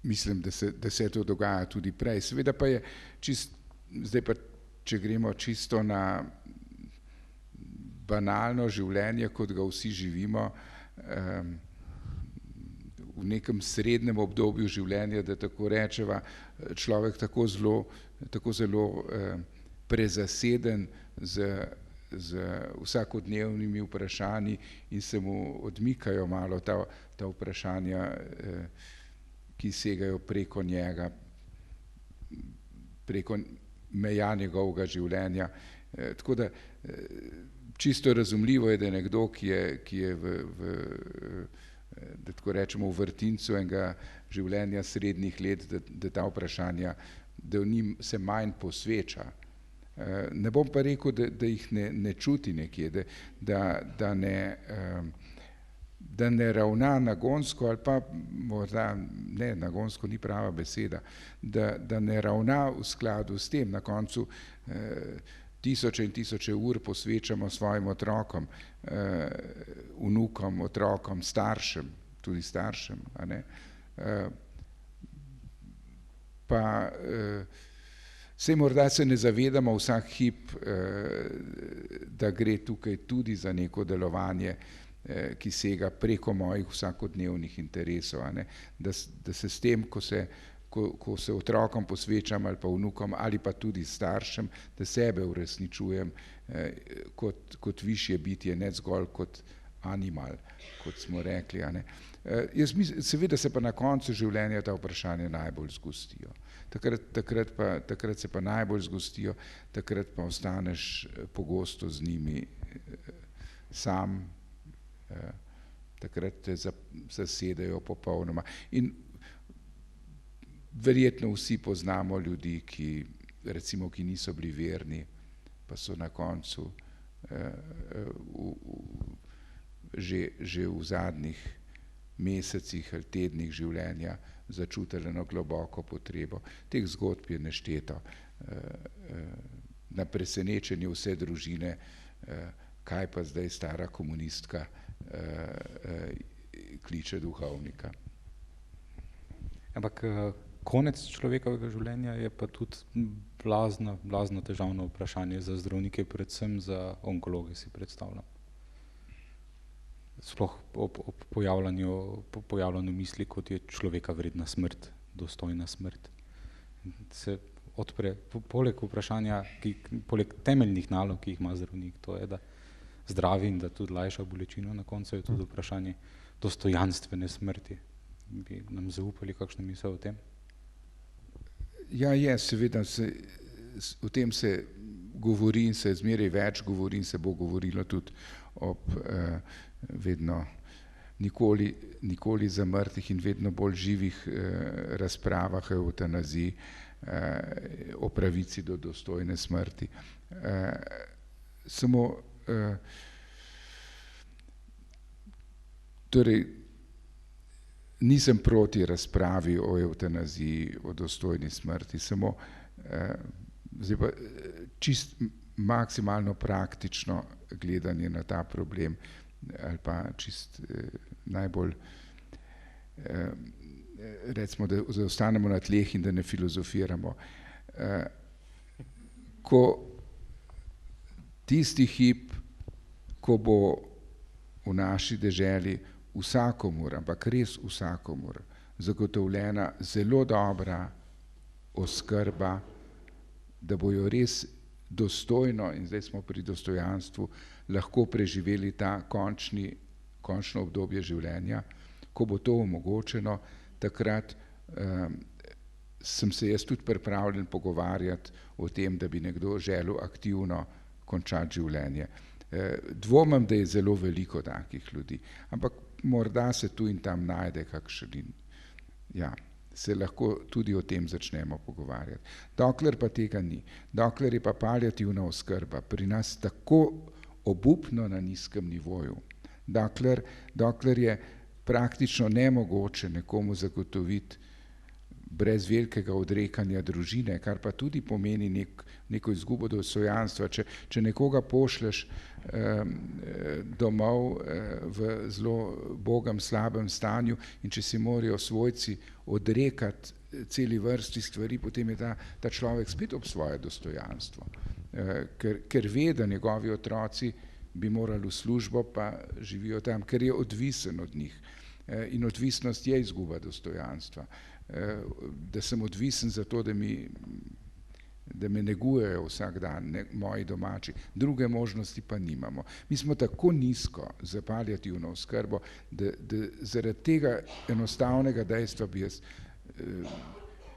D: Mislim, da se to dogaja tudi prej. Seveda pa je zdaj pa, če gremo čisto na banalno življenje, kot ga vsi živimo, v nekem srednjem obdobju življenja, da tako rečeva, človek tako zelo prezaseden z vsakodnevnimi vprašanji in se mu odmikajo malo ta vprašanja, ki segajo preko njega, preko meja njegovega življenja. Tako da čisto razumljivo je, da je nekdo, ki je da tako rečemo v vrtincu enega življenja srednjih let, da ta vprašanja, da v njim se manj posveča. Ne bom pa rekel, da jih ne čuti nekje, da ne ravna nagonsko, ali pa morda, ne, nagonsko ni prava beseda, da ne ravna v skladu s tem. Na koncu tisoče in tisoče ur posvečamo svojim otrokom, vnukom, otrokom, staršem, tudi staršem, a ne. Pa saj morda se ne zavedamo vsak hip, da gre tukaj tudi za neko delovanje, ki sega preko mojih vsakodnevnih interesov, a ne. Da se s tem, ko se otrokom posvečam ali pa vnukom ali pa tudi staršem, da sebe uresničujem kot višje bitje, ne zgolj kot animal, kot smo rekli. A ne. Seveda se pa na koncu življenja ta vprašanja najbolj zgostijo. Takrat se pa najbolj zgostijo, takrat pa ostaneš pogosto z njimi sam, takrat te zasedejo popolnoma. In verjetno vsi poznamo ljudi, ki niso bili verni, pa so na koncu že v zadnjih mesecih ali tednih življenja začutili eno globoko potrebo. Teh zgodb je nešteto. Na presenečenje vse družine, kaj pa zdaj stara komunistka kliče duhovnika.
C: Ampak konec človekovega življenja je pa tudi blazno težavno vprašanje za zdravnike, predvsem za onkologe, si predstavljam. Sploh ob pojavljanju misli, kot je človeka vredna smrt, dostojna smrt. Se odpre, poleg vprašanja, poleg temeljnih nalog, ki jih ima zdravnik, to je, da zdravi in da tudi lajša bolečino, na koncu je tudi vprašanje dostojanstvene smrti. Bi nam zaupali kakšno misel o tem?
D: Ja, seveda o tem se govori in se zmeraj več govori in se bo govorilo tudi ob vedno nikoli zamrtih in vedno bolj živih razpravah o evtanaziji, o pravici do dostojne smrti. Samo torej nisem proti razpravi o evtanaziji, o dostojni smrti, samo zdaj pa čist maksimalno praktično gledanje na ta problem ali pa čist najbolj recimo, da ostanemo na tleh in da ne filozofiramo. Ko tisti hip, ko bo v naši deželi vsakomur, ampak res vsakomur, zagotovljena zelo dobra oskrba, da bojo res dostojno, in zdaj smo pri dostojanstvu, lahko preživeli ta končno obdobje življenja, ko bo to omogočeno, takrat sem se jaz tudi pripravljen pogovarjati o tem, da bi nekdo želel aktivno končati življenje. Dvomim, da je zelo veliko takih ljudi, ampak morda se tu in tam najde kakšen, se lahko tudi o tem začnemo pogovarjati. Dokler pa tega ni, dokler je pa paliativna oskrba pri nas tako obupno na nizkem nivoju, dokler je praktično nemogoče nekomu zagotoviti brez velikega odrekanja družine, kar pa tudi pomeni neko izgubo dostojanstva. Če nekoga pošlješ domov v zelo bogem, slabem stanju in če si morajo svojci odrekati celi vrsti stvari, potem je ta človek spet ob svoje dostojanstvo. Ker ve, da njegovi otroci bi morali v službo, pa živijo tam, ker je odvisen od njih. In odvisnost je izguba dostojanstva. Da sem odvisen zato, da me negujejo vsak dan, moji domači, druge možnosti pa nimamo. Mi smo tako nizko za paliativno oskrbo, da zaradi tega enostavnega dejstva bi jaz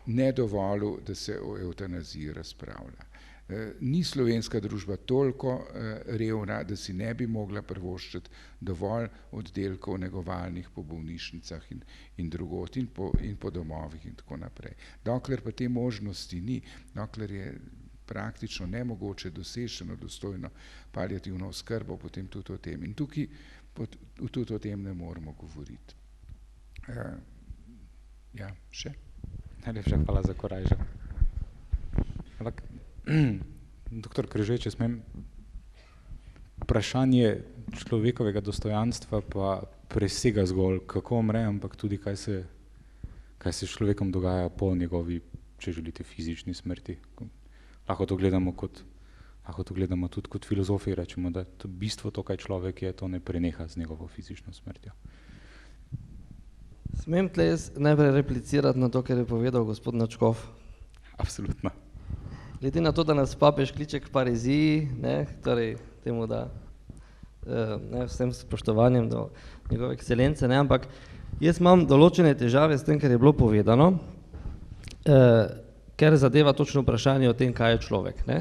D: ne dovolil, da se o evtanaziji razpravlja. Ni slovenska družba toliko revna, da si ne bi mogla privoščiti dovolj oddelkov negovalnih po bolnišnicah in drugot in po domovih in tako naprej. Dokler pa te možnosti ni, dokler je praktično nemogoče doseči dostojno paliativno oskrbo, potem tudi o tem. In tukaj tudi o tem ne moramo govoriti. Še?
C: Najlepša hvala za korajžo. Ampak doktor Križej, če smem, vprašanje človekovega dostojanstva pa presega zgolj, kako umre, ampak tudi kaj se s človekom dogaja po njegovi, če želite, fizični smrti. Lahko to gledamo tudi kot filozofi, rečemo, da to bistvo to, kaj človek je, to ne preneha z njegovo fizično smrtjo.
E: Smem tle najprej replicirati na to, kar je povedal gospod Načkov?
C: Absolutno.
E: Glede na to, da nas papež kliče k pareziji, torej temu, da vsem spoštovanjem do njegove ekscelence, ne, ampak jaz imam določene težave s tem, kar je bilo povedano, ker zadeva točno vprašanje o tem, kaj je človek, ne.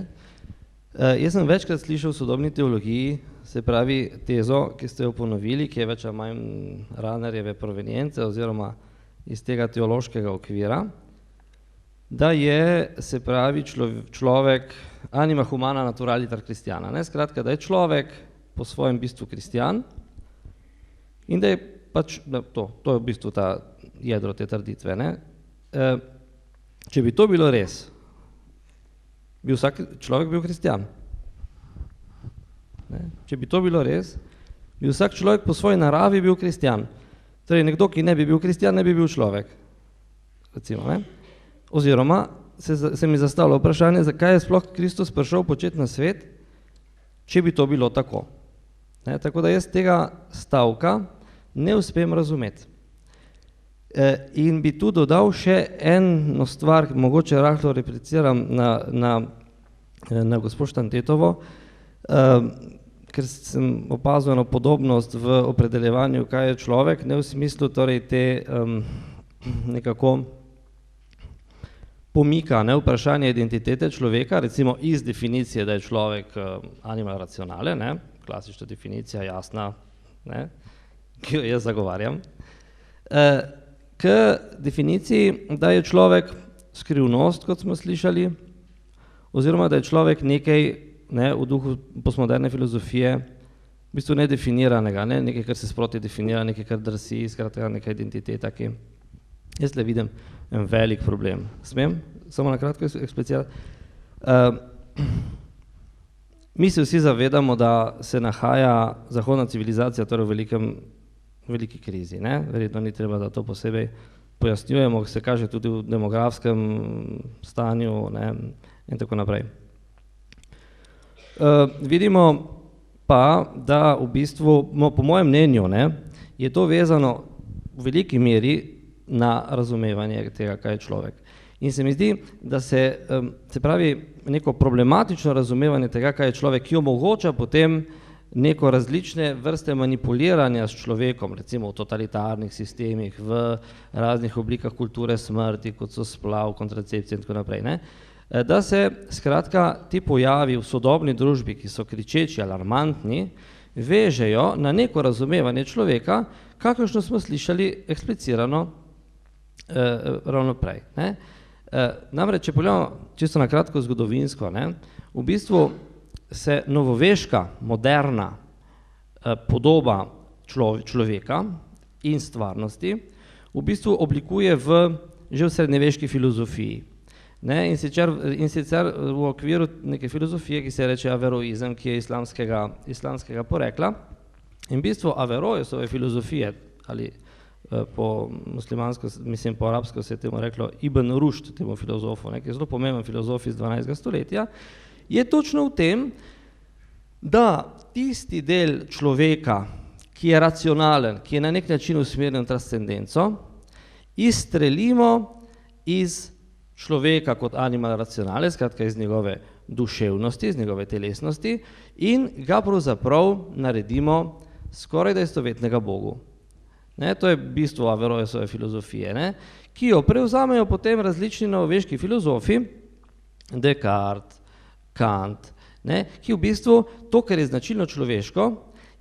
E: Jaz sem večkrat slišal v sodobni teologiji, se pravi tezo, ki ste jo ponovili, ki je več ali manj Rahnerjeve provenience oziroma iz tega teološkega okvira, da je, se pravi, človek anima humana naturalitar Christiana, ne, skratka, da je človek po svojem bistvu kristjan in da je pač, to je v bistvu ta jedro te trditve, ne. Če bi to bilo res, bi vsak človek bil kristjan. Ne? Če bi to bilo res, bi vsak človek po svoji naravi bil kristjan. Torej, nekdo, ki ne bi bil kristjan, ne bi bil človek. Recimo, ne? Oziroma, se mi zastavlja vprašanje, zakaj je sploh Kristus prišel početi na svet, če bi to bilo tako. Ne? Tako da jaz tega stavka ne uspem razumeti. In bi tu dodal še eno stvar, mogoče rahlo repliciram na gospod Štantetovo, ker sem opazil eno podobnost v opredeljevanju, kaj je človek, ne v smislu torej te nekako pomika, ne, vprašanje identitete človeka, recimo iz definicije, da je človek animal racionale, ne, klasična definicija, jasna, ne, ki jo jaz zagovarjam, k definiciji, da je človek skrivnost, kot smo slišali, oziroma da je človek nekaj, ne, v duhu postmoderne filozofije, v bistvu nedefiniranega, ne, nekaj, kar se sproti definira, nekaj, kar drsi, skratka neka identiteta, ki jaz le vidim en velik problem. Smem? Samo na kratko eksplicirati. Mi se vsi zavedamo, da se nahaja zahodna civilizacija torej v veliki krizi, ne? Verjetno ni treba, da to posebej pojasnjujemo, se kaže tudi v demografskem stanju, ne? In tako naprej. Vidimo pa, da v bistvu, po mojem mnenju, ne, je to vezano v veliki meri na razumevanje tega, kaj je človek. In se mi zdi, da se pravi, neko problematično razumevanje tega, kaj je človek, ki omogoča potem neko različne vrste manipuliranja s človekom, recimo v totalitarnih sistemih, v raznih oblikah kulture smrti, kot so splav, kontracepcija in tako naprej, ne? Da se skratka ti pojavi v sodobni družbi, ki so kričeči, alarmantni, vežejo na neko razumevanje človeka, kakršno smo slišali eksplicirano ravno prej, ne? Namreč, če pogledamo čisto na kratko zgodovinsko, ne, v bistvu se novoveška, moderna podoba človeka in stvarnosti v bistvu oblikuje že v srednjeveški filozofiji. Ne, in sicer v okviru neke filozofije, ki se reče averoizem, ki je islamskega porekla. In v bistvu Averroesove filozofije, ali po muslimansko, mislim po arabsko se je temu reklo Ibn Rušd, temu filozofu, ne, ki je zelo pomemben filozof iz 12. stoletja, je točno v tem, da tisti del človeka, ki je racionalen, ki je na nek način usmerjen v transcendenco, izstrelimo iz človeka kot animal racionale, skratka iz njegove duševnosti, iz njegove telesnosti in ga pravzaprav naredimo skoraj da istovetnega Bogu. Ne, to je bistvo Averroesove filozofije, ne, ki jo prevzamejo potem različni novoveški filozofi, Descartes, Kant, ne, ki v bistvu to, kar je značilno človeško,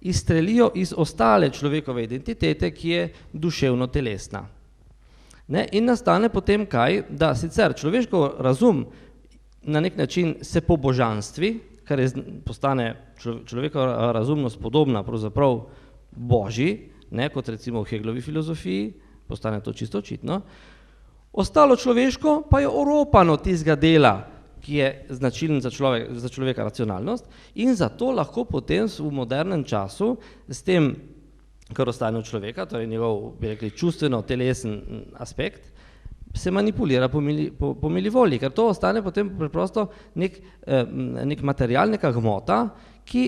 E: izstrelijo iz ostale človekove identitete, ki je duševno-telesna. Ne, in nastane potem kaj, da sicer človeško razum na nek način se po božanstvi, kar postane človekova razumnost podobna pravzaprav božji, ne, kot recimo v Heglovi filozofiji, postane to čisto očitno, ostalo človeško pa je oropano tistega dela, ki je značilen za človeka racionalnost in zato lahko potem v modernem času s tem, kar ostane od človeka, torej njegov, bi rekli, čustveno-telesen aspekt, se manipulira po mili volji, ker to ostane potem preprosto nek material, neka gmota, ki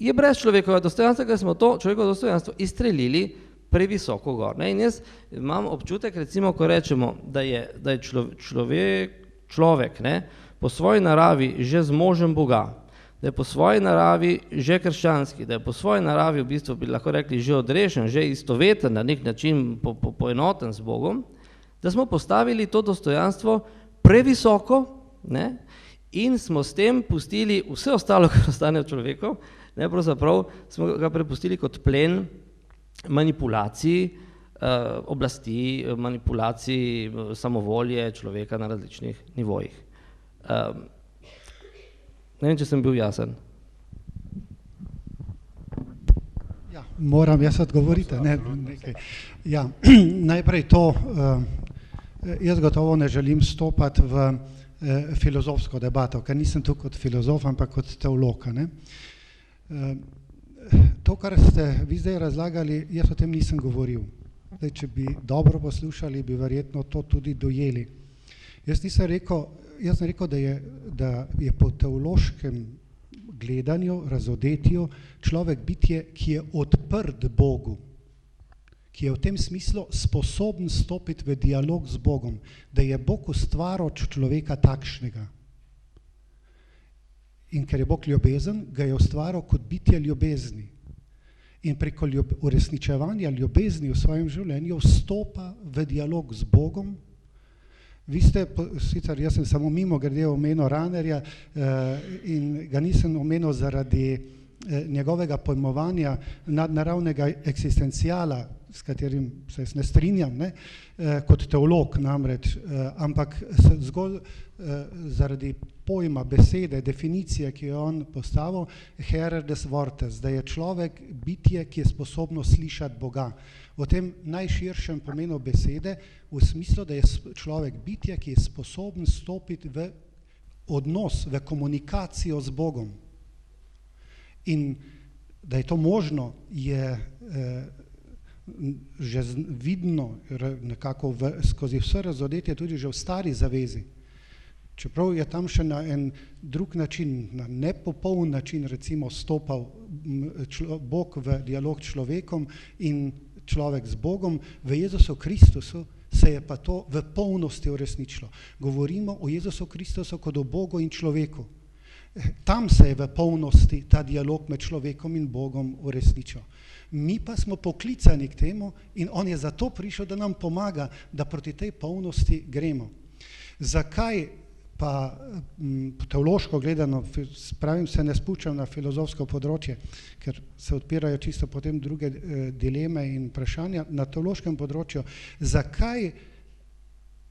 E: je brez človekova dostojanstva, ker smo to človekovo dostojanstvo izstrelili previsoko gor. Ne? In jaz imam občutek, recimo, ko rečemo, da je človek, ne, po svoji naravi že zmožen Boga, da je po svoji naravi že krščanski, da je po svoji naravi v bistvu bi lahko rekli že odrešen, že istoveten na nek način poenoten z Bogom, da smo postavili to dostojanstvo previsoko, ne, in smo s tem pustili vse ostalo, kar ostane v človeku, ne, pravzaprav smo ga prepustili kot plen manipulaciji oblasti, manipulaciji samovolje človeka na različnih nivojih. Ne vem, če sem bil jasen.
G: Ja, moram jaz odgovoriti. Ja, najprej to, jaz gotovo ne želim stopati v filozofsko debato, ker nisem tu kot filozof, ampak kot teolog. To, kar ste vi zdaj razlagali, jaz o tem nisem govoril. Zdaj, če bi dobro poslušali, bi verjetno to tudi dojeli. Jaz sem rekel, da je po teološkem gledanju, razodetju človek bitje, ki je odprt Bogu, ki je v tem smislu sposoben stopiti v dialog z Bogom, da je Bog ustvaril človeka takšnega. In ker je Bog ljubezen, ga je ustvaril kot bitje ljubezni. In preko uresničevanja ljubezni v svojem življenju vstopa v dialog z Bogom. Vi ste, sicer jaz sem samo mimogrede omenil Rahnerja in ga nisem omenil zaradi njegovega pojmovanja nadnaravnega eksistenciala, s katerim se ne strinjam, ne, kot teolog namreč, ampak zgolj zaradi pojma, besede, definicije, ki jo on postavil, Herer des Wortes, da je človek bitje, ki je sposobno slišati Boga. V tem najširšem pomenu besede, v smislu, da je človek bitje, ki je sposoben stopiti v odnos, v komunikacijo z Bogom. In da je to možno, je že vidno nekako skozi vse razodetje tudi že v stari zavezi. Čeprav je tam še na en drug način, na nepopoln način recimo stopal Bog v dialog s človekom in človek z Bogom, v Jezusu Kristusu se je pa to v polnosti uresničilo. Govorimo o Jezusu Kristusu kot o Bogu in človeku. Tam se je v polnosti ta dialog med človekom in Bogom uresničil. Mi pa smo poklicani k temu in on je zato prišel, da nam pomaga, da proti tej polnosti gremo. Zakaj pa teološko gledano, pravim, se ne spuščam na filozofsko področje, ker se odpirajo čisto potem druge dileme in vprašanja na teološkem področju, zakaj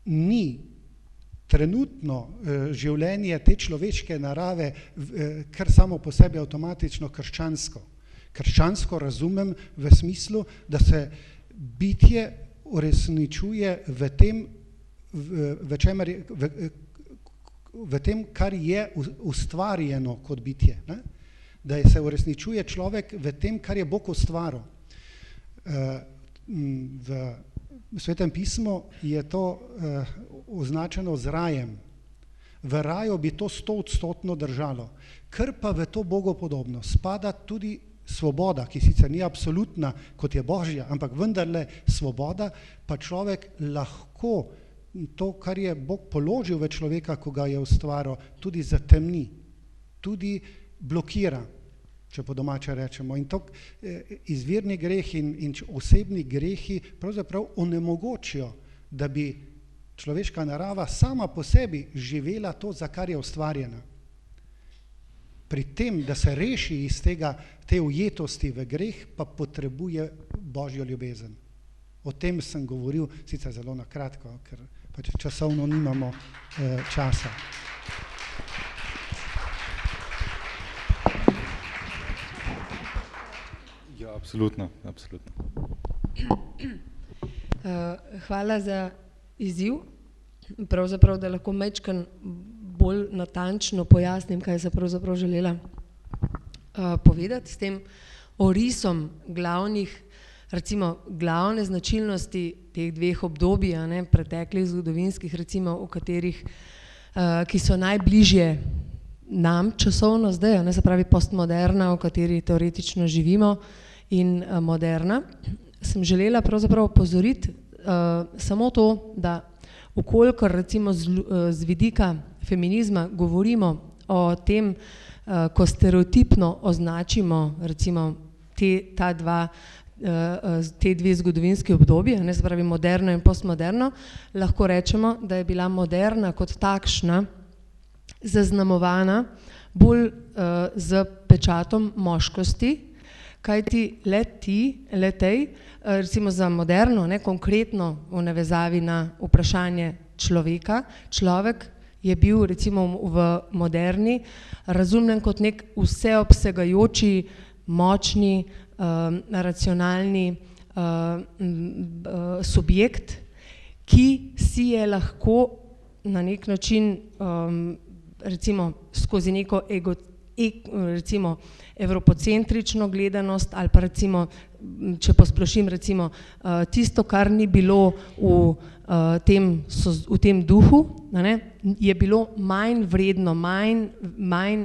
G: ni trenutno življenje te človeške narave kar samo po sebi avtomatično krščansko. Krščansko razumem v smislu, da se bitje uresničuje v tem, kar je ustvarjeno kot bitje. Ne? Da se uresničuje človek v tem, kar je Bog ustvaril. V Svetem pismu je to označeno z rajem. V raju bi to 100% držalo. Ker pa v to bogopodobno spada tudi svoboda, ki sicer ni absolutna, kot je Božja, ampak vendarle svoboda, pa človek lahko to, kar je Bog položil v človeka, ko ga je ustvaril, tudi zatemni, tudi blokira, če po domače rečemo. In to izvirni greh in osebni grehi pravzaprav onemogočijo, da bi človeška narava sama po sebi živela to, za kar je ustvarjena. Pri tem, da se reši iz te ujetosti v greh, pa potrebuje Božjo ljubezen. O tem sem govoril, sicer zelo na kratko, ker pač časovno nimamo časa.
C: Ja, absolutno.
F: Hvala za izziv. Pravzaprav, da lahko majčkeno bolj natančno pojasnim, kaj se pravzaprav želela povedati s tem orisom glavnih, recimo glavne značilnosti teh dveh obdobij, preteklih zgodovinskih, recimo v katerih, ki so najbližje nam časovno zdaj, se pravi postmoderna, v kateri teoretično živimo, in moderna, sem želela pravzaprav opozoriti samo to, da ukolikor recimo z vidika feminizma govorimo o tem, ko stereotipno označimo recimo te dve zgodovinski obdobji, ne, se pravi moderno in postmoderno, lahko rečemo, da je bila moderna kot takšna zaznamovana bolj z pečatom moškosti, kajti le-tej, recimo za moderno, ne, konkretno v navezavi na vprašanje človeka, človek je bil recimo v moderni razumljen kot nek vseobsegajoči, močni, racionalni subjekt, ki si je lahko na nek način recimo skozi neko recimo evropocentrično gledanost ali pa recimo, če posplošim recimo tisto, kar ni bilo v tem duhu, ne, je bilo manj vredno, manj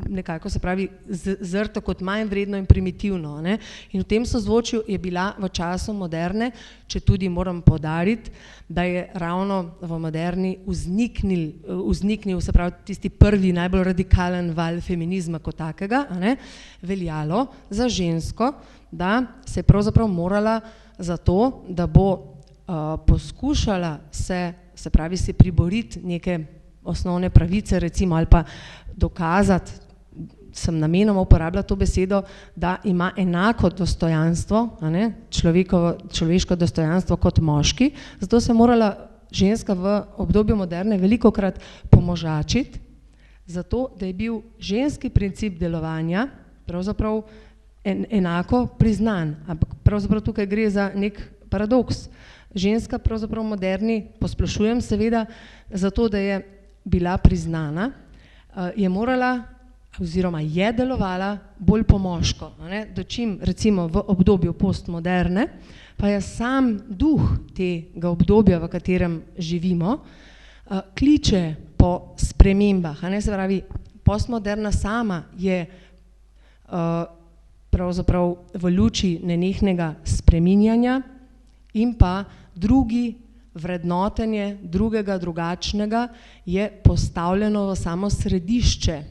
F: nekako se pravi zrto kot manj vredno in primitivno, ne. In v tem sozvočju je bila v času moderne, če tudi moram poudariti, da je ravno v moderni vzniknil, se pravi tisti prvi najbolj radikalen val feminizma kot takega, ne, veljalo za žensko, da se je pravzaprav morala za to, da bo poskušala se pravi si priboriti neke osnovne pravice recimo ali pa dokazati, sem namenoma uporabila to besedo, da ima enako dostojanstvo, ne, človeško dostojanstvo kot moški, zato se je morala ženska v obdobju moderne velikokrat pomožačiti, zato da je bil ženski princip delovanja pravzaprav enako priznan, ampak pravzaprav tukaj gre za nek paradoks. Ženska pravzaprav moderni, posplošujem seveda, zato da je bila priznana, je morala oziroma je delovala bolj po moško, ne, dočim recimo v obdobju postmoderne, pa je sam duh tega obdobja, v katerem živimo, kliče po spremembah, ne, se pravi, postmoderna sama je pravzaprav v luči nenehnega spreminjanja in pa vrednotenje drugega, drugačnega je postavljeno v samo središče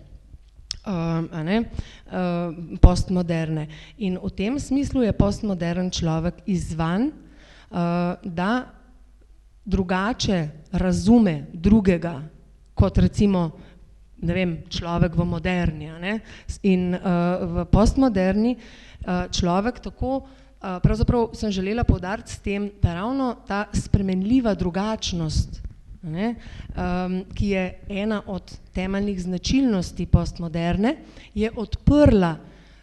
F: postmoderne. In v tem smislu je postmodern človek izzvan, da drugače razume drugega kot recimo, ne vem, človek v moderni, ne? In v postmoderni človek tako, pravzaprav sem želela poudariti s tem, da ravno ta spremenljiva drugačnost, ne, ki je ena od temeljnih značilnosti postmoderne, je odprla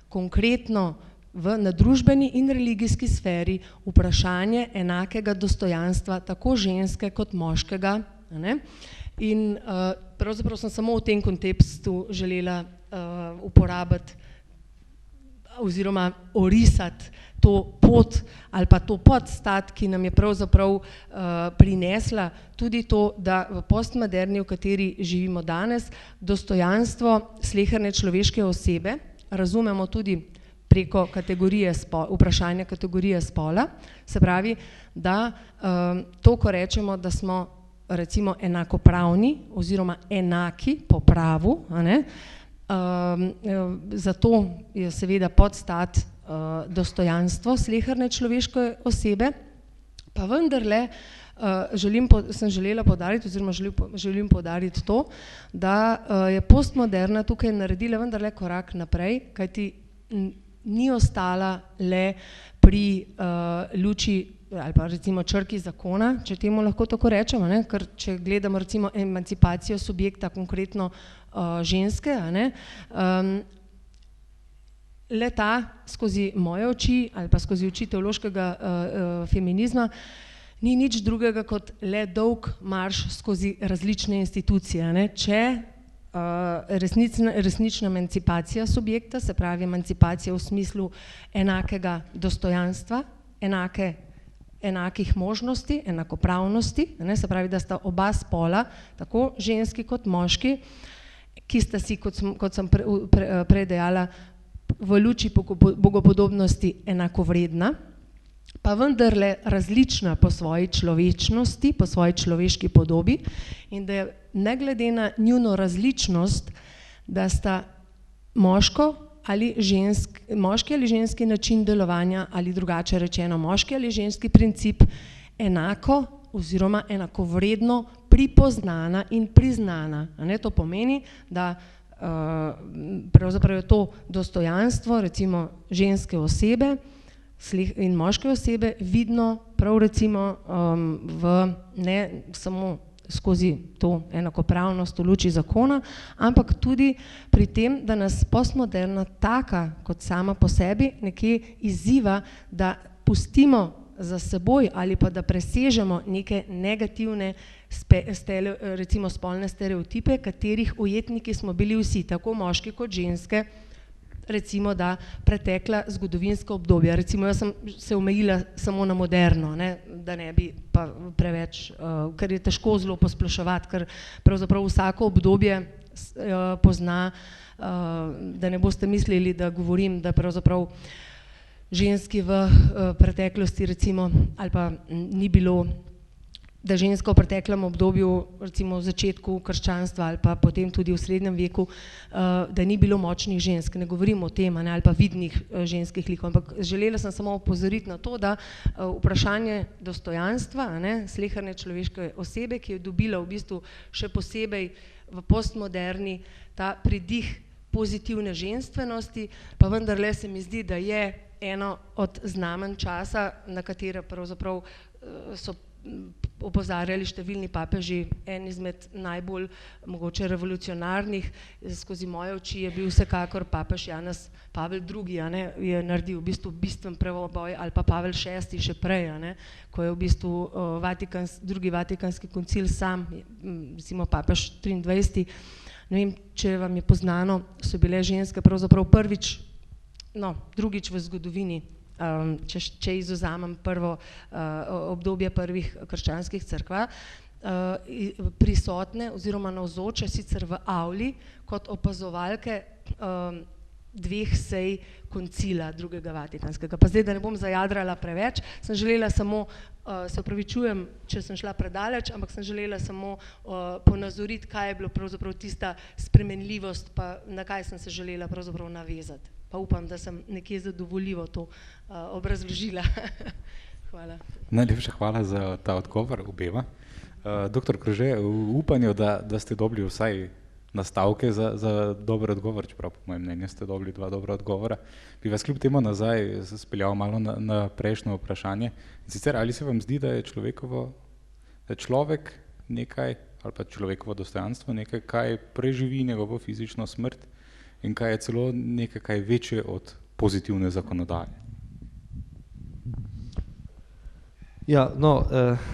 F: konkretno na družbeni in religijski sferi vprašanje enakega dostojanstva tako ženske kot moškega, ne. In pravzaprav sem samo v tem kontekstu želela uporabiti oziroma orisati to pot ali pa to podstat, ki nam je pravzaprav prinesla tudi to, da v postmoderni, v kateri živimo danes, dostojanstvo sleherne človeške osebe razumemo tudi preko vprašanja kategorije spola, se pravi, da to, ko rečemo, da smo recimo enakopravni oziroma enaki po pravu, ne, zato je seveda podstat dostojanstvo sleherne človeške osebe, pa vendarle sem želela poudariti oziroma želim poudariti to, da je postmoderna tukaj naredila vendarle korak naprej, kajti ni ostala le pri luči ali pa recimo črki zakona, če temu lahko tako rečemo, ne, ker če gledamo recimo emancipacijo subjekta, konkretno ženske, ne, le ta skozi moje oči ali pa skozi oči teološkega feminizma ni nič drugega kot le dolg marš skozi različne institucije, ne, če resnična emancipacija subjekta, se pravi emancipacija v smislu enakega dostojanstva, enakih možnosti, enakopravnosti, ne, se pravi, da sta oba spola, tako ženski kot moški, ki sta si, kot sem prej dejala, v luči bogopodobnosti enakovredna, pa vendarle različna po svoji človečnosti, po svoji človeški podobi in da je ne glede na njuno različnost, da sta moški ali ženski način delovanja ali drugače rečeno moški ali ženski princip enako oziroma enakovredno pripoznana in priznana. To pomeni, da pravzaprav je to dostojanstvo recimo ženske osebe in moške osebe vidno prav recimo ne samo skozi to enakopravnost v luči zakona, ampak tudi pri tem, da nas postmoderna taka kot sama po sebi nekje izziva, da pustimo za seboj ali pa da presežemo neke negativne recimo spolne stereotipe, katerih ujetniki smo bili vsi, tako moški kot ženske, recimo da pretekla zgodovinska obdobja. Recimo jaz sem se omejila samo na moderno, da ne bi pa preveč, ker je težko zelo posploševati, ker pravzaprav vsako obdobje pozna, da ne boste mislili, da govorim, da pravzaprav ženski v preteklosti recimo, ali pa ni bilo, da ženska v preteklem obdobju, recimo v začetku krščanstva ali pa potem tudi v srednjem veku, da ni bilo močnih žensk, ne govorim o tem, ali pa vidnih ženskih likov, ampak želela sem samo opozoriti na to, da vprašanje dostojanstva, sleherne človeške osebe, ki je dobila v bistvu še posebej v postmoderni ta pridih pozitivne ženstvenosti, pa vendarle se mi zdi, da je eno od znamenj časa, na katera pravzaprav so opozarjali številni papeži, en izmed najbolj mogoče revolucionarnih skozi moje oči je bil vsekakor papež Janez Pavel II, je naredil v bistvu bistven preboj, ali pa Pavel VI še prej, ko je v bistvu drugi vatikanski koncil sam, recimo papež 23. Ne vem, če vam je poznano, so bile ženske pravzaprav drugič v zgodovini, če izvzamem prvo obdobje prvih krščanskih cerkva, prisotne oziroma navzoče sicer v avli kot opazovalke dveh sej koncila drugega vatikanskega. Pa zdaj, da ne bom zajadrala preveč, sem želela samo, se opravičujem, če sem šla predaleč, ampak sem želela samo ponazoriti, kaj je bilo pravzaprav tista spremenljivost, pa na kaj sem se želela pravzaprav navezati. Pa upam, da sem nekje zadovoljivo to obrazložila. Hvala.
C: Najlepša hvala za ta odgovor, obema. Doktor Krože, v upanju, da ste dobili vsaj nastavke za dober odgovor, čeprav po mojem mnenju ste dobili 2 dobra odgovora, bi vas kljub temu nazaj speljal malo na prejšnjo vprašanje. In sicer, ali se vam zdi, da je človek nekaj, ali pa človekovo dostojanstvo nekaj, kaj preživi njegovo fizično smrt in kaj je celo nekaj, kaj večje od pozitivne zakonodaje?
E: Ja,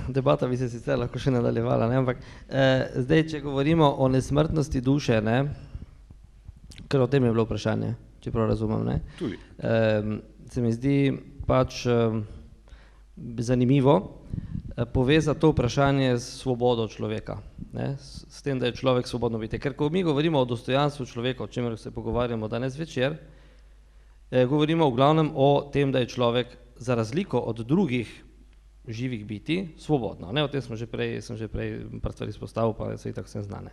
E: debata bi se sicer lahko še nadaljevala, ampak zdaj, če govorimo o nesmrtnosti duše, ker o tem je bilo vprašanje, če prav razumem,
C: Tudi.
E: Se mi zdi pač zanimivo povezati to vprašanje s svobodo človeka, s tem, da je človek svobodno bitje. Ker ko mi govorimo o dostojanstvu človeka, o čemer se pogovarjamo danes večer, govorimo v glavnem o tem, da je človek za razliko od drugih živih bitij svobodno. O tem sem že prej par stvari izpostavil, pa so itak vsem znane.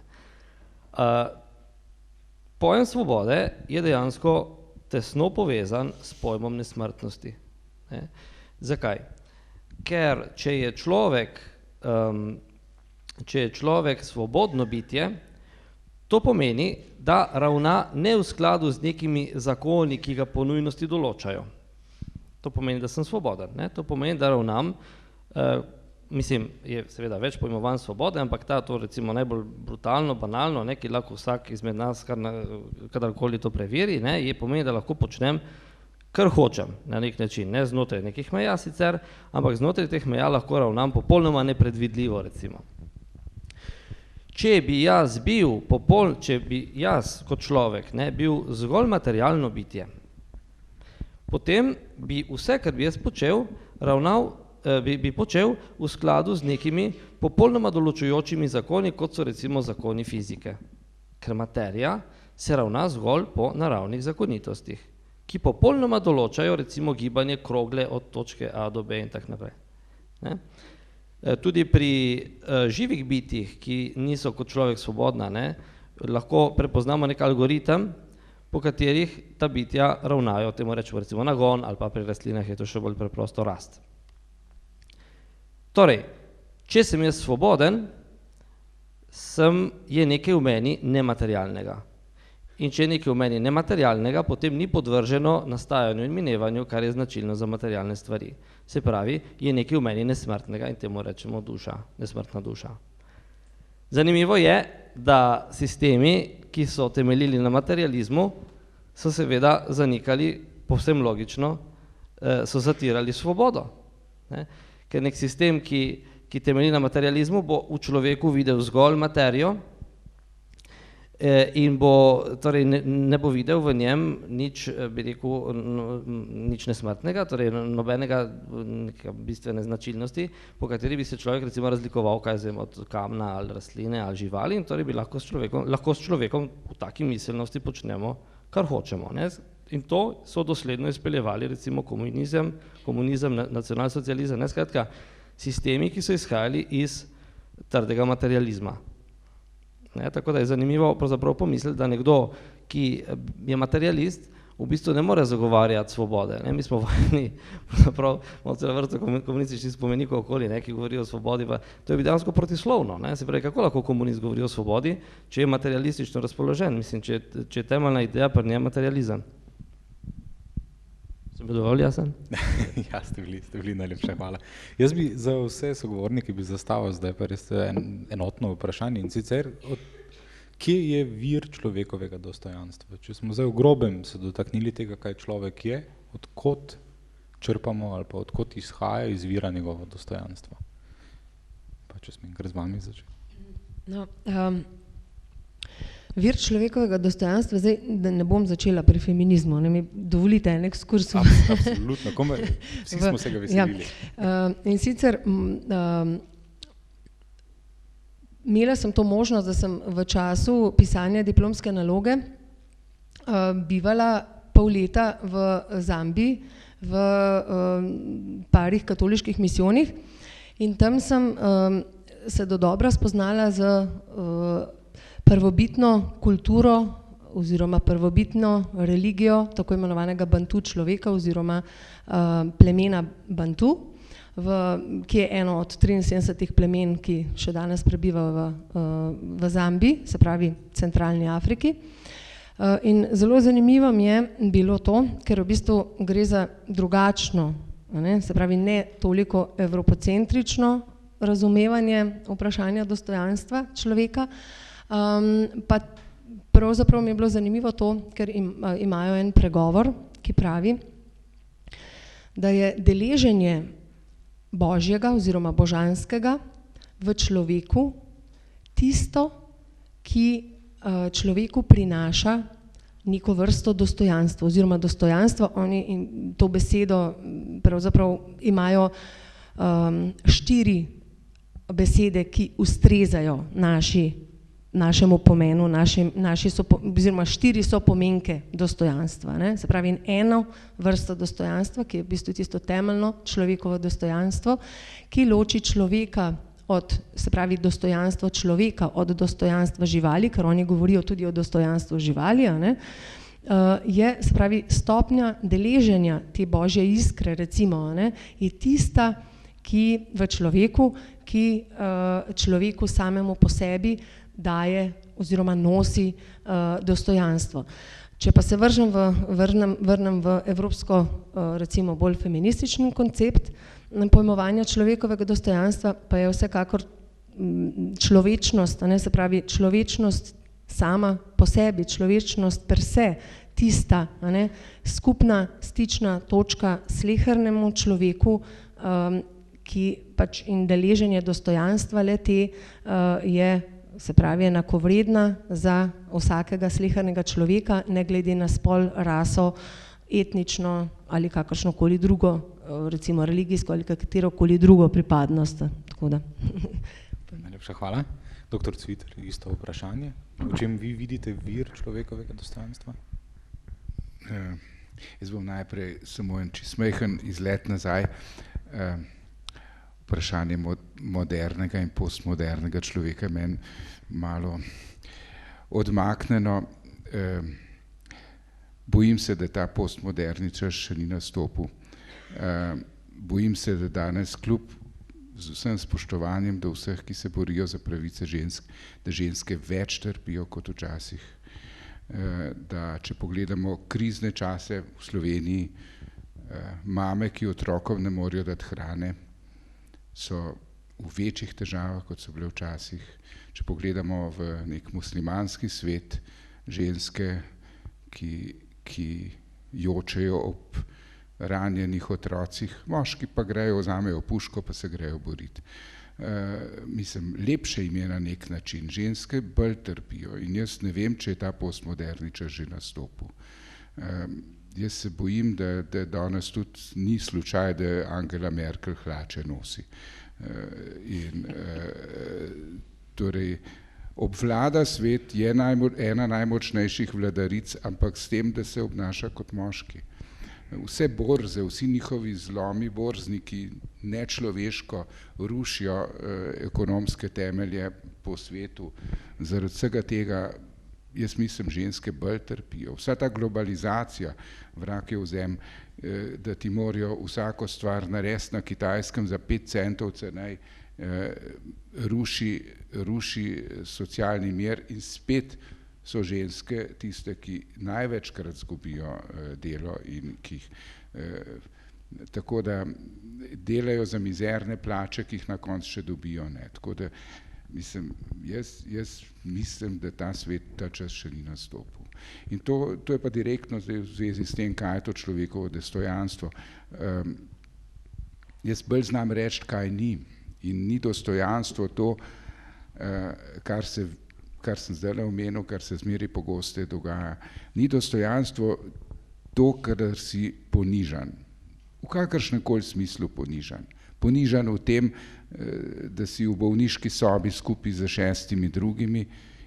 E: Pojem svobode je dejansko tesno povezan s pojmom nesmrtnosti. Zakaj? Ker če je človek svobodno bitje, to pomeni, da ravna ne v skladu z nekimi zakoni, ki ga po nujnosti določajo. To pomeni, da sem svoboden. To pomeni, da ravnam, je seveda več pojmovanj svobode, ampak to recimo najbolj brutalno, banalno, ki lahko vsak izmed nas kadarkoli to preveri, je pomeni, da lahko počnem kar hočem na nek način, ne znotraj nekih meja sicer, ampak znotraj teh meja lahko ravnam popolnoma nepredvidljivo, recimo. Če bi jaz kot človek bil zgolj materialno bitje, potem bi vse, kar bi jaz počel, bi počel v skladu z nekimi popolnoma določujočimi zakoni, kot so recimo zakoni fizike. Ker materija se ravna zgolj po naravnih zakonitostih, ki popolnoma določajo recimo gibanje krogle od točke A do B in tako naprej. Tudi pri živih bitjih, ki niso kot človek svobodna, lahko prepoznamo nek algoritem, po katerih ta bitja ravnajo, temu rečemo recimo nagon, ali pa pri rastlinah je to še bolj preprosto rast. Torej, če sem jaz svoboden, je nekaj v meni nematerialnega. In če je nekaj v meni nematerialnega, potem ni podvrženo nastajanju in minevanju, kar je značilno za materialne stvari. Se pravi, je nekaj v meni nesmrtnega in temu rečemo duša, nesmrtna duša. Zanimivo je, da sistemi, ki so temeljili na materializmu, so seveda zanikali, povsem logično, so zatirali svobodo. Ker nek sistem, ki temelji na materializmu, bo v človeku videl zgolj materijo in torej ne bo videl v njem nič, bi rekel, nič nesmrtnega, torej nobenega bistvene značilnosti, po kateri bi se človek recimo razlikoval, kaj zvem, od kamna ali rastline ali živali, in torej bi lahko s človekom v taki miselnosti počnemo, kar hočemo. In to so dosledno izpeljevali recimo komunizem, nacionalsocializem, skratka, sistemi, ki so izhajali iz trdega materializma. Tako da je zanimivo pravzaprav pomisliti, da nekdo, ki je materialist, v bistvu ne more zagovarjati svobode. Mi smo vajeni, pravzaprav imamo celo vrsto komunističnih spomenikov okoli, ki govorijo o svobodi, pa to je dejansko protislovno. Se pravi, kako lahko komunist govori o svobodi, če je materialistično razpoložen, mislim, če je temeljna ideja pri njem materializem. Sem bil dovolj jasen?
C: Ja, ste bili najlepša, hvala. Jaz bi za vse sogovornike bi zastavil zdaj pa res enotno vprašanje, in sicer, kje je vir človekovega dostojanstva? Če smo zdaj v grobem se dotaknili tega, kaj človek je, odkot črpamo ali pa odkot izhaja, izvira njegovo dostojanstvo? Pa če smem kar z vami začeti.
F: Vir človekovega dostojanstva, zdaj da ne bom začela pri feminizmu, mi dovolite en ekskurs.
C: Absolutno, vsi smo se ga veselili.
F: In sicer imela sem to možnost, da sem v času pisanja diplomske naloge bivala pol leta v Zambiji, v parih katoliških misijonih, in tam sem se dodobra spoznala z prvobitno kulturo oziroma prvobitno religijo tako imenovanega bantu človeka oziroma plemena bantu, ki je eno od 73 plemen, ki še danes prebiva v Zambiji, se pravi centralni Afriki. In zelo zanimivo mi je bilo to, ker v bistvu gre za drugačno, se pravi ne toliko evropocentrično razumevanje vprašanja dostojanstva človeka, pa pravzaprav mi je bilo zanimivo to, ker imajo en pregovor, ki pravi, da je deleženje božjega oziroma božanskega v človeku tisto, ki človeku prinaša neko vrsto dostojanstva oziroma dostojanstvo. Oni to besedo pravzaprav imajo 4 besede, ki ustrezajo našemu pomenu, oziroma 4 so pomenke dostojanstva. Se pravi, eno vrsto dostojanstva, ki je v bistvu tisto temeljno človekovo dostojanstvo, ki loči človeka od, se pravi, dostojanstvo človeka od dostojanstva živali, ker oni govorijo tudi o dostojanstvu živali, je, se pravi, stopnja deleženja te božje iskre, recimo, je tista, ki v človeku, ki človeku samemu po sebi daje oziroma nosi dostojanstvo. Če pa se vrnem v evropsko, recimo bolj feministični koncept pojmovanja človekovega dostojanstva, pa je vsekakor človečnost, se pravi človečnost sama po sebi, človečnost per se, tista skupna stična točka slehernemu človeku, ki pač in deleženje dostojanstva le-te je, se pravi, enakovredna za vsakega slehernega človeka, ne glede na spol, raso, etnično ali kakršnokoli drugo, recimo religijsko ali katerokoli drugo pripadnost.
C: Najlepša hvala. Doktor Cviter, isto vprašanje. V čem vi vidite vir človekovega dostojanstva?
D: Jaz bom najprej samo en čisto majhen izlet nazaj. Vprašanje modernega in postmodernega človeka meni malo odmaknjeno. Bojim se, da ta postmoderni čas še ni nastopil. Bojim se, da danes kljub z vsem spoštovanjem do vseh, ki se borijo za pravice žensk, da ženske več trpijo kot včasih. Da če pogledamo krizne čase v Sloveniji, mame, ki otrokom ne morejo dati hrane, so v večjih težavah, kot so bile včasih. Če pogledamo v nek muslimanski svet, ženske, ki jočejo ob ranjenih otrocih, moški pa grejo, vzamejo puško pa se grejo boriti. Mislim, lepše jim je na nek način, ženske bolj trpijo in jaz ne vem, če je ta postmoderni čas že nastopil. Jaz se bojim, da danes tudi ni slučaj, da Angela Merkel hlače nosi. Torej, obvlada svet je ena najmočnejših vladaric, ampak s tem, da se obnaša kot moški. Vse borze, vsi njihovi zlomi, borzniki nečloveško rušijo ekonomske temelje po svetu. Zaradi vsega tega, jaz mislim, ženske bolj trpijo. Vsa ta globalizacija, vrag je vzem, da ti morajo vsako stvar narediti na Kitajskem za 5 centov cenej, ruši socialni mir in spet so ženske tiste, ki največkrat zgubijo delo in ki tako da delajo za mizerne plače, ki jih na koncu še dobijo. Tako da mislim, jaz mislim, da ta svet, ta čas še ni nastopil. In to je pa direktno zdaj v zvezi s tem, kaj je to človekovo dostojanstvo. Jaz bolj znam reči, kaj ni. In ni dostojanstvo to, kar sem zdaj omenil, kar se zmeraj pogosteje dogaja. Ni dostojanstvo to, kadar si ponižan. V kakršnemkoli smislu ponižan. Ponižan v tem, da si v bolniški sobi skupaj z 6 drugimi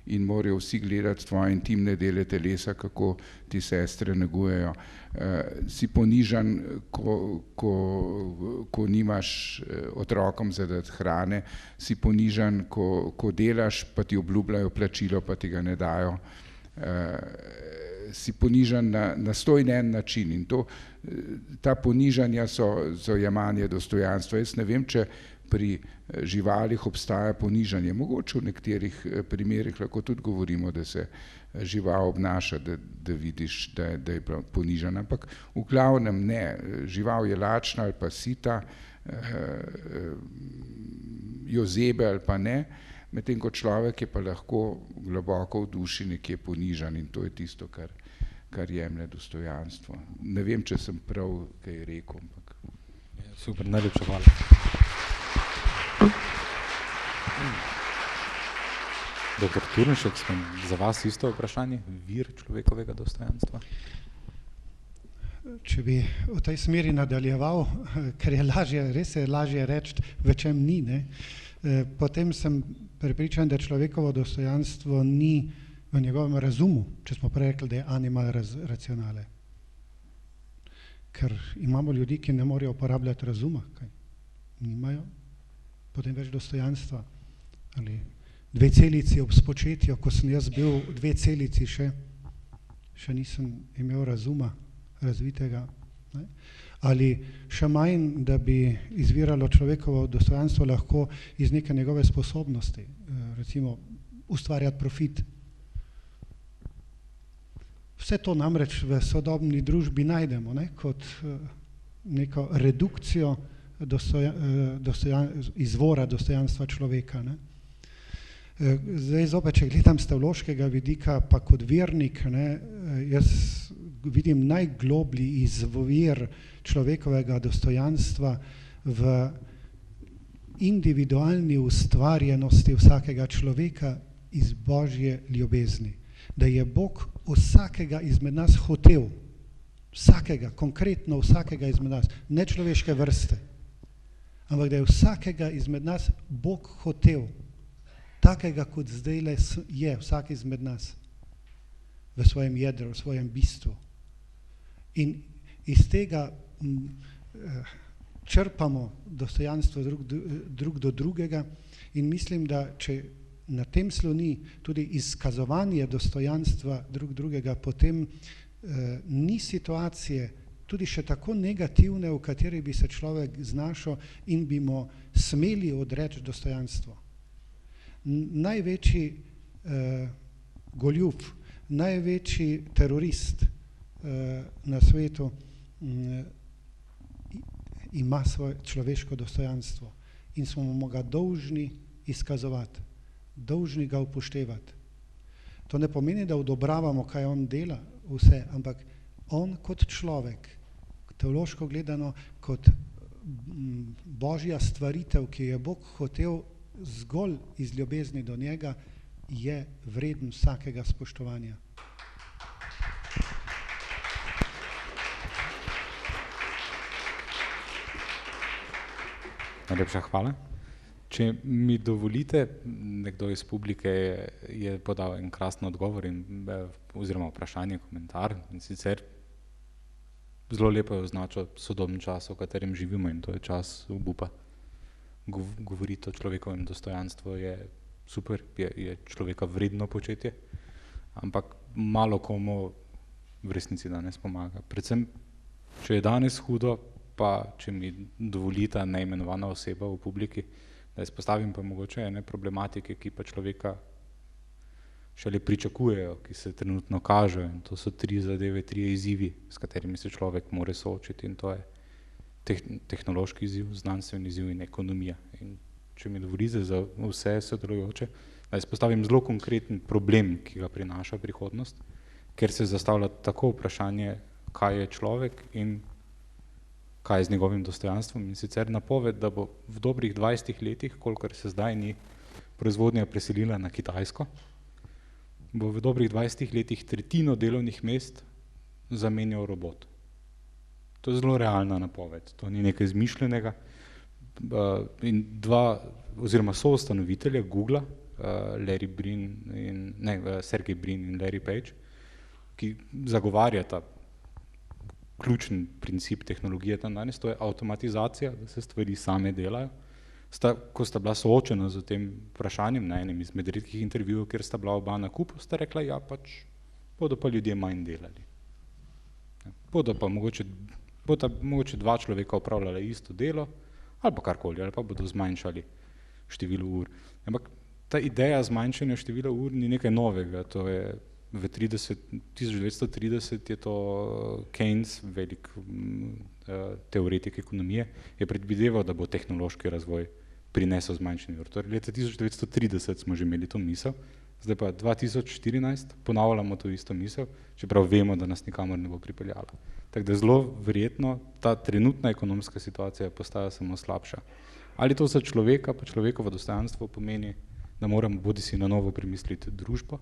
D: in morajo vsi gledati tvoje intimne dele telesa, kako ti sestre negujejo. Si ponižan, ko nimaš otrokom za dati hrane, si ponižan, ko delaš, pa ti obljubljajo plačilo, pa ti ga ne dajo. Si ponižan na 101 način in ta ponižanja so jemanje dostojanstva. Jaz ne vem, če pri živalih obstaja ponižanje. Mogoče v nekaterih primerih lahko tudi govorimo, da se žival obnaša, da vidiš, da je ponižan, ampak v glavnem ne. Žival je lačna ali pa sita, jo zebe ali pa ne, medtem ko človek je pa lahko globoko v duši nekje ponižan in to je tisto, kar jemlje dostojanstvo. Ne vem, če sem prav kaj rekel, ampak...
C: Super, najlepša hvala. Doktor Turnšek, za vas isto vprašanje, vir človekovega dostojanstva?
G: Če bi v tej smeri nadaljeval, ker je lažje, res je lažje reči, v čem ni, ne? Potem sem prepričan, da človekovo dostojanstvo ni v njegovem razumu, če smo prej rekli, da je animal racionale. Ker imamo ljudi, ki ne morejo uporabljati razuma, kaj nimajo, potem več dostojanstva. Ali 2 celici ob spočetju, ko sem jaz bil 2 celici še nisem imel razuma razvitega. Ne? Ali še manj, da bi izviralo človekovo dostojanstvo lahko iz neke njegove sposobnosti, recimo ustvarjati profit. Vse to namreč v sodobni družbi najdemo, ne? Kot neko redukcijo izvora dostojanstva človeka. Ne? Zdaj zopet, če gledam z teološkega vidika, pa kot vernik, ne, jaz vidim najgloblji izvir človekovega dostojanstva v individualni ustvarjenosti vsakega človeka iz Božje ljubezni. Da je Bog vsakega izmed nas hotel, vsakega, konkretno vsakega izmed nas, ne človeške vrste, ampak da je vsakega izmed nas Bog hotel, takega kot zdajle je vsak izmed nas v svojem jedru, v svojem bistvu. In iz tega črpamo dostojanstvo drug do drugega in mislim, da če na tem sloni tudi izkazovanje dostojanstva drug drugega, potem ni situacije, tudi še tako negativne, v kateri bi se človek znašel in bi mu smeli odreči dostojanstvo. Največji goljuf, največji terorist na svetu ima svoje človeško dostojanstvo in smo mu ga dolžni izkazovati, dolžni ga upoštevati. To ne pomeni, da odobravamo, kaj on dela, vse, ampak on kot človek, teološko gledano, kot božja stvaritev, ki je Bog hotel zgolj iz ljubezni do njega, je vreden vsakega spoštovanja.
C: Najlepša hvala. Če mi dovolite, nekdo iz publike je podal en krasen odgovor oziroma vprašanje, komentar, in sicer zelo lepo je označil sodobni čas, v katerem živimo, in to je čas obupa. Govoriti o človekovem dostojanstvu je super, je človeka vredno početje, ampak malo komu v resnici danes pomaga. Predvsem, če je danes hudo, pa če mi dovolita neimenovana oseba v publiki, da izpostavim pa mogoče ene problematike, ki pa človeka šele pričakujejo, ki se trenutno kažejo, in to so 3 zadeve, 3 izzivi, s katerimi se človek mora soočiti, in to je tehnološki izziv, znanstveni izziv in ekonomija. In če mi dovolite za vse sodelujoče, da izpostavim zelo konkreten problem, ki ga prinaša prihodnost, ker se zastavlja tako vprašanje, kaj je človek in kaj je z njegovim dostojanstvom, in sicer napoved, da bo v dobrih 20 letih, kolikor se zdaj ni proizvodnja preselila na Kitajsko, bo v dobrih 20 letih tretjino delovnih mest zamenjal robot. To je zelo realna napoved, to ni nekaj izmišljenega. In oziroma soustanovitelja Googla, Sergey Brin in Larry Page, ki zagovarjata ključen princip tehnologije tam danes, to je avtomatizacija, da se stvari same delajo. Ko sta bila soočena z tem vprašanjem na enem izmed redkih intervjujev, kjer sta bila oba na kupu, sta rekla, ja, pač bodo pa ljudje manj delali. Bodo pa mogoče 2 človeka upravljala isto delo, ali pa karkoli, ali pa bodo zmanjšali število ur. Ampak ta ideja zmanjšanja števila ur ni nekaj novega, to je v 1930 je to Keynes, velik teoretik ekonomije, je predvideval, da bo tehnološki razvoj prinesel zmanjšanje ur. Torej, leta 1930 smo že imeli to misel, zdaj pa 2014 ponavljamo to isto misel, čeprav vemo, da nas nikamor ne bo pripeljala. Tako da zelo verjetno ta trenutna ekonomska situacija postaja samo slabša. Ali to za človeka, pa človekovo dostojanstvo pomeni, da moramo bodisi na novo premisliti družbo,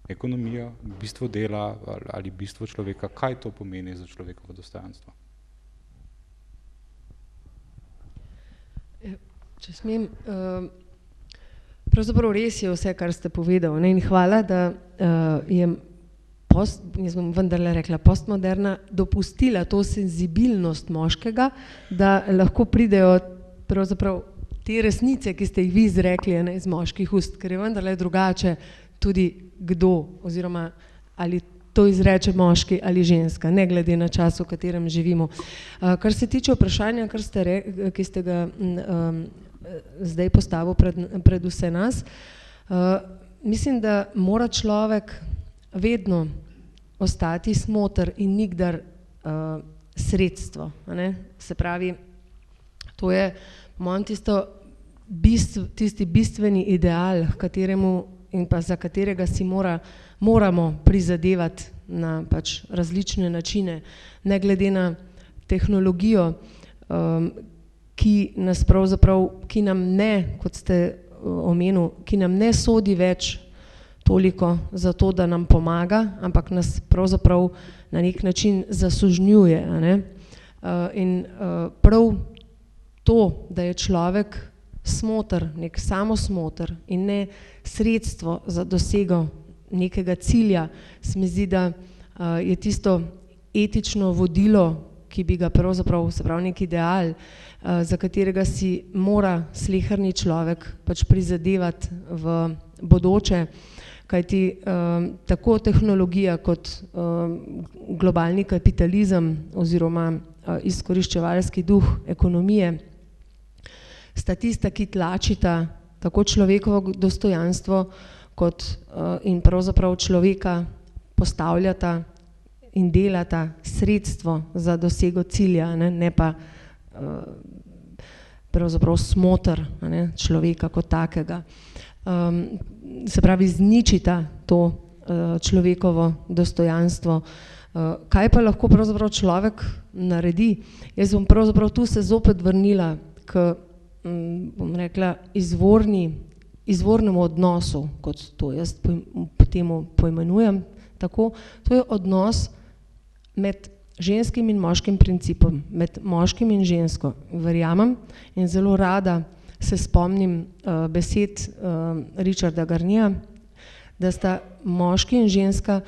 C: ekonomijo, bistvo dela ali bistvo človeka, kaj to pomeni za človekovo dostojanstvo?
F: Če smem, pravzaprav res je vse, kar ste povedali, in hvala, da je jaz bom vendarle rekla, postmoderna dopustila to senzibilnost moškega, da lahko pridejo pravzaprav te resnice, ki ste jih vi izrekli iz moških ust, ker je vendarle drugače tudi kdo, oziroma ali to izreče moški ali ženska, ne glede na čas, v katerem živimo. Kar se tiče vprašanja, ki ste ga zdaj postavil pred vse nas, mislim, da mora človek vedno ostati smoter in nikdar sredstvo. Se pravi, to je po mojem tisti bistveni ideal, kateremu in pa za katerega si moramo prizadevati na pač različne načine, ne glede na tehnologijo, ki nas pravzaprav, ki nam ne, kot ste omenil, ki nam ne sodi več toliko za to, da nam pomaga, ampak nas pravzaprav na nek način zasužnjuje. In prav to, da je človek smoter, nek samosmoter in ne sredstvo za dosego nekega cilja, se mi zdi, da je tisto etično vodilo, ki bi ga pravzaprav, se pravi nek ideal, za katerega si mora sleherni človek pač prizadevati v bodoče, Kajti tako tehnologija kot globalni kapitalizem oziroma izkoriščevalski duh ekonomije sta tista, ki tlačita tako človekovo dostojanstvo kot in pravzaprav človeka postavljata in delata sredstvo za dosego cilja, ne pa pravzaprav smoter človeka kot takega. Se pravi, zničita to človekovo dostojanstvo. Kaj pa lahko pravzaprav človek naredi? Jaz bom pravzaprav tu se zopet vrnila k, bom rekla, izvornemu odnosu, kot to jaz temu poimenujem tako. To je odnos med ženskim in moškim principom, med moškim in žensko. Verjamem in zelo rada se spomnim besed Richarda Garnija, da sta moški in ženska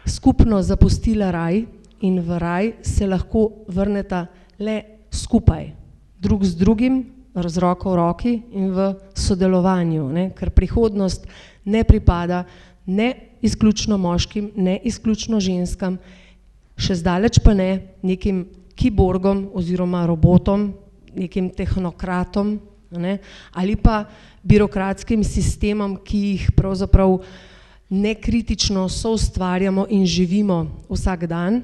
F: skupno zapustila raj in v raj se lahko vrneta le skupaj, drug z drugim, z roko v roki in v sodelovanju, ker prihodnost ne pripada ne izključno moškim, ne izključno ženskam, še zdaleč pa ne nekim kiborgom oziroma robotom, nekim tehnokratom, ali pa birokratskim sistemom, ki jih pravzaprav nekritično soustvarjamo in živimo vsak dan,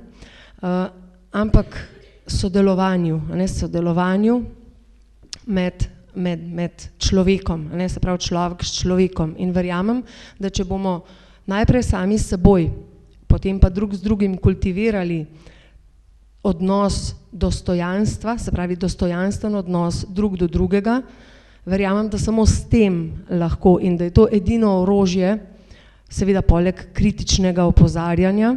F: ampak sodelovanju med človekom, se pravi človek s človekom. In verjamem, da če bomo najprej sami s seboj, potem pa drug z drugim kultivirali odnos dostojanstva, se pravi dostojanstven odnos drug do drugega, verjamem, da samo s tem lahko in da je to edino orožje, seveda poleg kritičnega opozarjanja,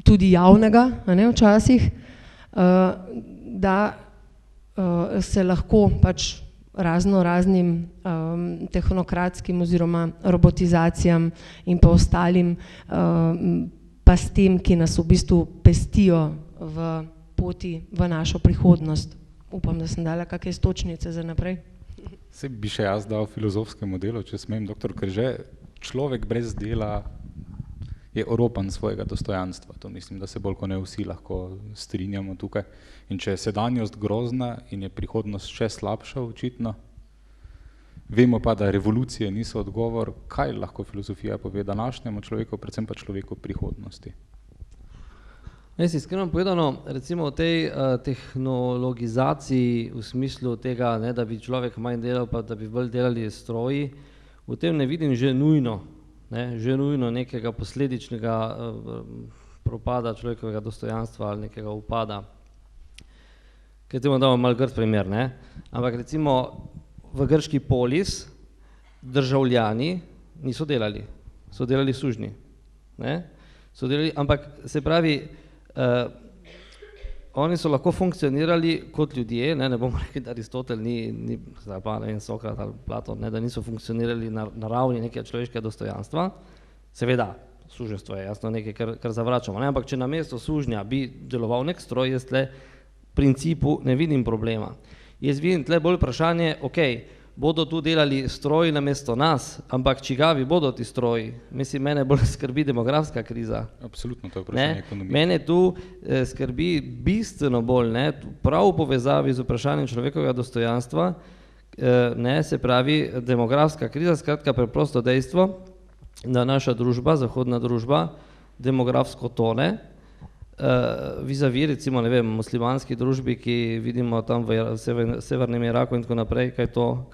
F: tudi javnega, včasih, da se lahko pač raznim tehnokratskim oziroma robotizacijam in pa ostalim pastem, ki nas v bistvu pestijo v poti v našo prihodnost. Upam, da sem dala kakšne iztočnice za naprej.
C: Saj bi še jaz dal filozofskemu delu, če smem, doktor Krže, človek brez dela je oropan svojega dostojanstva. To mislim, da se bolj kot ne vsi lahko strinjamo tukaj. In če je sedanjost grozna in je prihodnost še slabša očitno, vemo pa, da revolucije niso odgovor, kaj lahko filozofija pove današnjemu človeku, predvsem pa človeku prihodnosti.
E: Jaz iskreno povedano, recimo v tej tehnologizaciji v smislu tega, da bi človek manj delal, pa da bi bolj delali stroji, v tem ne vidim že nujno nekega posledičnega propada človekovega dostojanstva ali nekega upada. Kaj temu damo malo grd primer, ampak recimo v grški polis državljani niso delali, so delali sužnji, ampak se pravi, oni so lahko funkcionirali kot ljudje, ne bomo rekli, da Aristotel ni Sokrat ali Platon, da niso funkcionirali na ravni nekega človeškega dostojanstva. Seveda, suženjstvo je jasno nekaj, kar zavračamo, ampak če namesto sužnja bi deloval nek stroj, jaz tle v principu ne vidim problema. Jaz vidim tle bolj vprašanje, bodo tu delali stroji namesto nas, ampak čigavi bodo ti stroji? Mislim, mene bolj skrbi demografska kriza.
C: Absolutno, to je vprašanje ekonomije.
E: Mene tu skrbi bistveno bolj, prav v povezavi z vprašanjem človekovega dostojanstva, se pravi demografska kriza, skratka preprosto dejstvo, da naša družba, zahodna družba, demografsko tone, vis-a-vis, recimo, muslimanski družbi, ki vidimo tam v severnem Iraku in tako naprej, kaj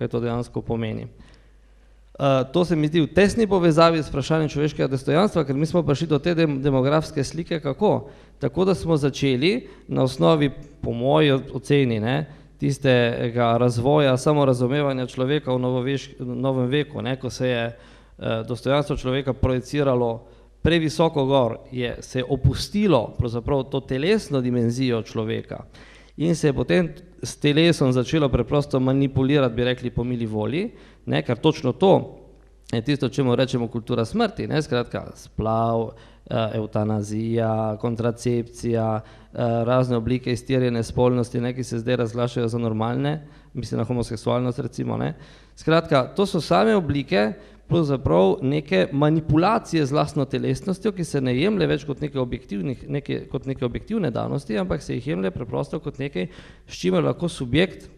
E: to dejansko pomeni. To se mi zdi v tesni povezavi s vprašanjem človeškega dostojanstva, ker mi smo prišli do te demografske slike, kako? Tako, da smo začeli na osnovi, po moji oceni, tistega razvoja, samorazumevanja človeka v novem veku, ko se je dostojanstvo človeka projeciralo previsoko gor, se je opustilo pravzaprav to telesno dimenzijo človeka in se je potem s telesom začelo preprosto manipulirati, bi rekli, po mili volji, ker točno to je tisto, čemu rečemo kultura smrti, skratka splav, evtanazija, kontracepcija, razne oblike iztirjene spolnosti, ki se zdaj razglašajo za normalne, mislim na homoseksualnost recimo, ne. Skratka, to so same oblike pravzaprav neke manipulacije z lastno telesnostjo, ki se ne jemlje več kot neke objektivne danosti, ampak se jih jemlje preprosto kot nekaj, s čimer lahko subjekt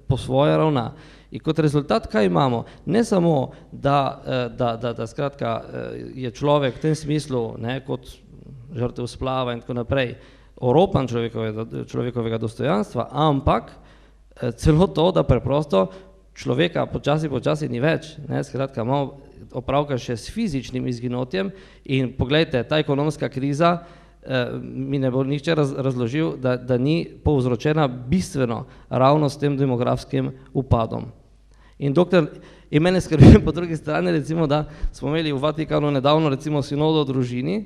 E: po svoje ravna. In kot rezultat, kaj imamo? Ne samo, da skratka je človek v tem smislu, ne, kot žrtev splava in tako naprej, oropan človekovega dostojanstva, ampak celo to, da preprosto človeka počasi ni več, ne, skratka imamo opravka še s fizičnim izginotjem in poglejte, ta ekonomska kriza mi ne bo nihče razložil, da ni povzročena bistveno ravno s tem demografskim upadom. In mene skrbi po drugi strani, recimo, da smo imeli v Vatikanu nedavno recimo sinodo o družini,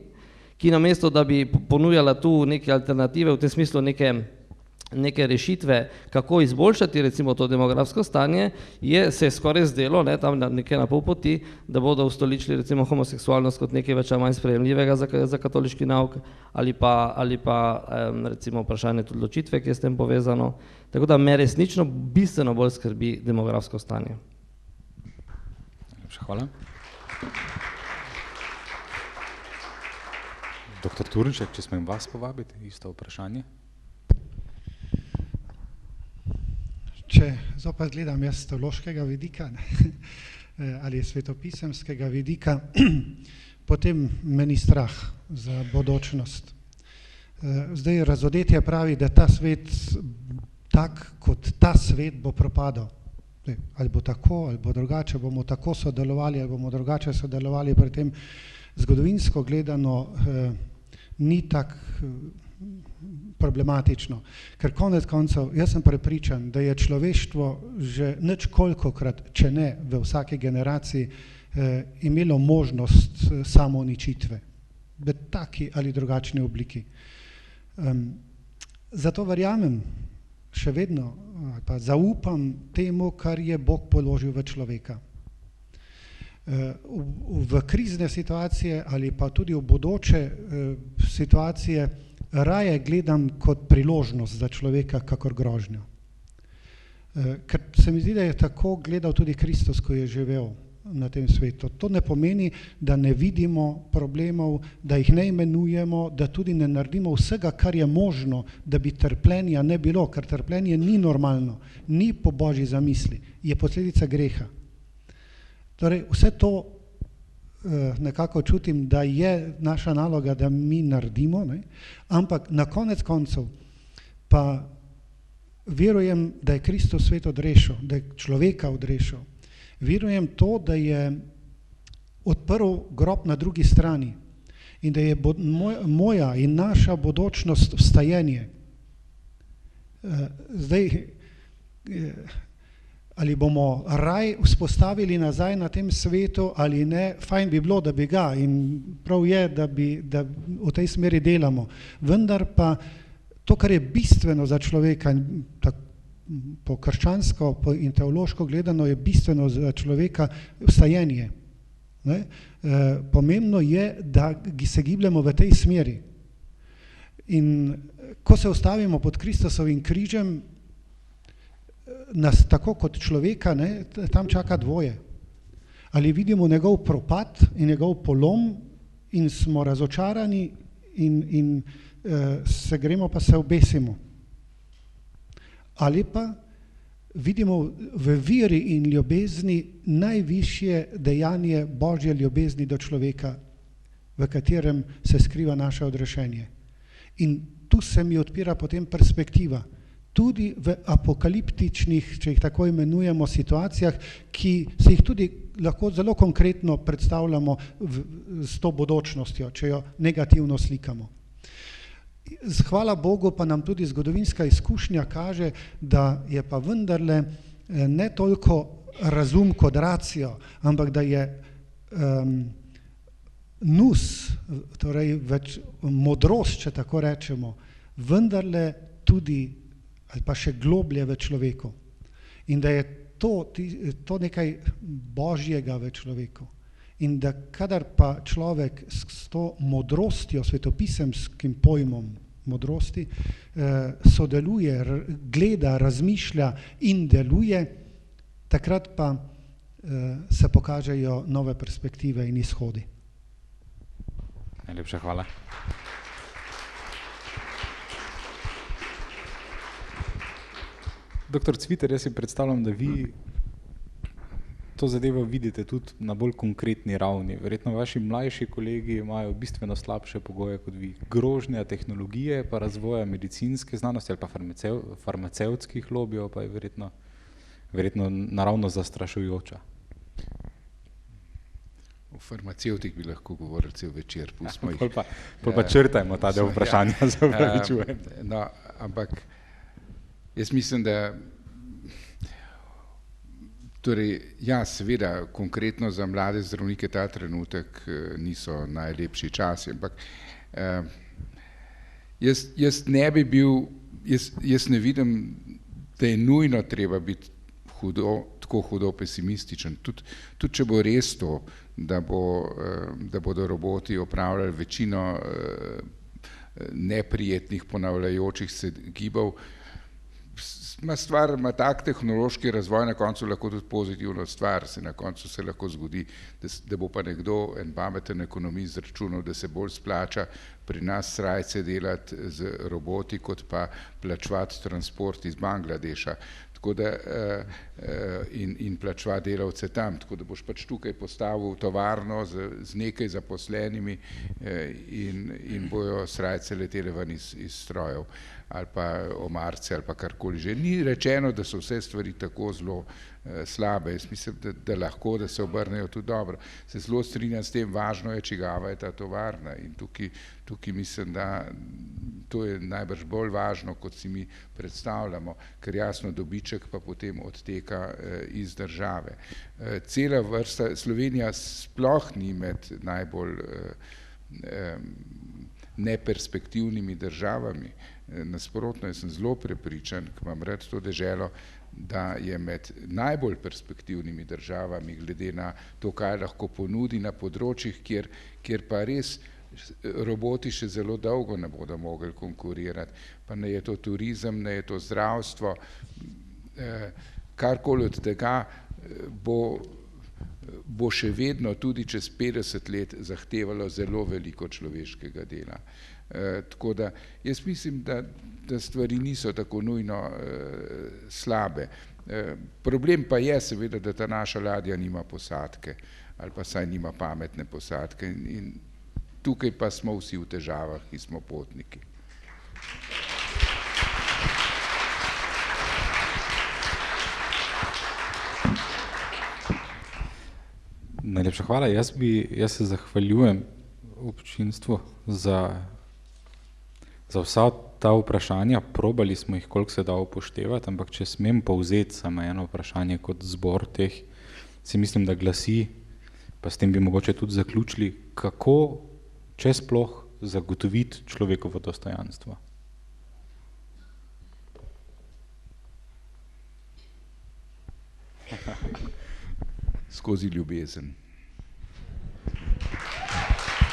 E: ki namesto, da bi ponujala tu neke alternative, v tem smislu neke rešitve, kako izboljšati recimo to demografsko stanje, se je skoraj zdelo, ne, tam nekje na pol poti, da bodo ustoličili recimo homoseksualnost kot nekaj več ali manj sprejemljivega za katoliški nauk ali pa recimo vprašanje tudi odločitve, ki je s tem povezano. Tako da me resnično bistveno bolj skrbi demografsko stanje.
C: Hvala. Doktor Turnšek, če smem vas povabiti, isto vprašanje.
G: Če zopet gledam jaz z teološkega vidika ali svetopisemskega vidika, potem meni strah za bodočnost. Zdaj razodetje pravi, da ta svet, tak kot ta svet bo propadal. Ali bo tako, ali bo drugače, bomo tako sodelovali, ali bomo drugače sodelovali, pri tem zgodovinsko gledano ni tak problematično. Ker konec koncev, jaz sem prepričan, da je človeštvo že ničkolikokrat, če ne v vsaki generaciji, imelo možnost samouničitve v taki ali drugačni obliki. Zato verjamem, še vedno, pa zaupam temu, kar je Bog položil v človeka. V krizne situacije ali pa tudi v bodoče situacije raje gledam kot priložnost za človeka, kakor grožnjo. Ker se mi zdi, da je tako gledal tudi Kristus, ko je živel na tem svetu. To ne pomeni, da ne vidimo problemov, da jih ne imenujemo, da tudi ne naredimo vsega, kar je možno, da bi trpljenja ne bilo, ker trpljenje ni normalno, ni po Božji zamisli, je posledica greha. Torej, vse to nekako čutim, da je naša naloga, da mi naredimo, ne? Ampak na konec koncev pa verujem, da je Kristus svet odrešil, da je človeka odrešil. Verujem to, da je odprl grob na drugi strani in da je moja in naša bodočnost vstajenje. Zdaj, ali bomo raj vzpostavili nazaj na tem svetu ali ne, fajn bi bilo, da bi ga in prav je, da v tej smeri delamo. Vendar pa to, kar je bistveno za človeka, po krščansko in teološko gledano je bistveno za človeka vstajenje. Pomembno je, da se gibljamo v tej smeri. In ko se ustavimo pod Kristusovim križem, nas tako kot človeka, ne, tam čaka dvoje. Ali vidimo njegov propad in njegov polom in smo razočarani in se gremo pa se obesimo. Ali pa vidimo v veri in ljubezni najvišje dejanje Božje ljubezni do človeka, v katerem se skriva naše odrešenje. In tu se mi odpira potem perspektiva. Tudi v apokaliptičnih, če jih tako imenujemo, situacijah, ki se jih tudi lahko zelo konkretno predstavljamo s to bodočnostjo, če jo negativno slikamo. Hvala Bogu pa nam tudi zgodovinska izkušnja kaže, da je pa vendarle ne toliko razum kot racio, ampak da je nous, torej več modrost, če tako rečemo, vendarle tudi ali pa še globlje v človeku. In da je to nekaj Božjega v človeku. In da kadar pa človek s to modrostjo, svetopisemskim pojmom, modrosti, sodeluje, gleda, razmišlja in deluje, takrat pa se pokažejo nove perspektive in izhodi.
C: Najlepša hvala. Doktor Cviter, jaz si predstavljam, da vi to zadevo vidite tudi na bolj konkretni ravni. Verjetno vaši mlajši kolegi imajo bistveno slabše pogoje kot vi. Grožnja tehnologije, pa razvoja medicinske znanosti ali pa farmacevtskih lobijev pa je verjetno naravno zastrašujoča.
D: O farmacevtih bi lahko govoril cel večer, pustimo jih.
C: Pol pa črtajmo ta del vprašanja, se opravičujem.
D: No, ampak jaz mislim, da torej, ja, seveda, konkretno za mlade zdravnike ta trenutek niso najlepši časi, ampak jaz ne bi bil, jaz ne vidim, da je nujno treba biti tako hudo pesimističen. Tudi če bo res to, da bodo roboti opravljali večino neprijetnih ponavljajočih se gibov, ima tak tehnološki razvoj na koncu lahko tudi pozitivno stvar, na koncu se lahko zgodi, da bo pa nekdo, en pameten ekonomist, izračunal, da se bolj splača pri nas srajce delati z roboti, kot pa plačevati transport iz Bangladeša. Tako da in plačevati delavce tam, tako da boš pač tukaj postavil tovarno z nekaj zaposlenimi in bojo srajce letele ven iz strojev ali pa omarce ali pa karkoli že. Ni rečeno, da so vse stvari tako zelo slabe. Jaz mislim, da lahko, da se obrnejo tudi dobro. Se zelo strinjam s tem, važno je, čigava je ta tovarna in tukaj mislim, da to je najbrž bolj važno, kot si mi predstavljamo, ker jasno dobiček pa potem odteka iz države. Cela vrsta, Slovenija sploh ni med najbolj neperspektivnimi državami. Nasprotno, jaz sem zelo prepričan, ko imam rad to deželo, da je med najbolj perspektivnimi državami glede na to, kaj lahko ponudi na področjih, kjer pa res roboti še zelo dolgo ne bodo mogli konkurirati. Pa ne je to turizem, ne je to zdravstvo, karkoli od tega bo še vedno tudi čez 50 let zahtevalo zelo veliko človeškega dela. Tako da jaz mislim, da stvari niso tako nujno slabe. Problem pa je seveda, da ta naša ladja nima posadke ali pa saj nima pametne posadke in tukaj pa smo vsi v težavah, ki smo potniki.
C: Najlepša hvala. Jaz se zahvaljujem občinstvu za vsa ta vprašanja. Probali smo jih, koliko se da upoštevati, ampak če smem povzeti samo eno vprašanje kot zbor teh, si mislim, da glasi, pa s tem bi mogoče tudi zaključili, kako, če sploh, zagotoviti človekovo dostojanstvo.
D: Skozi ljubezen.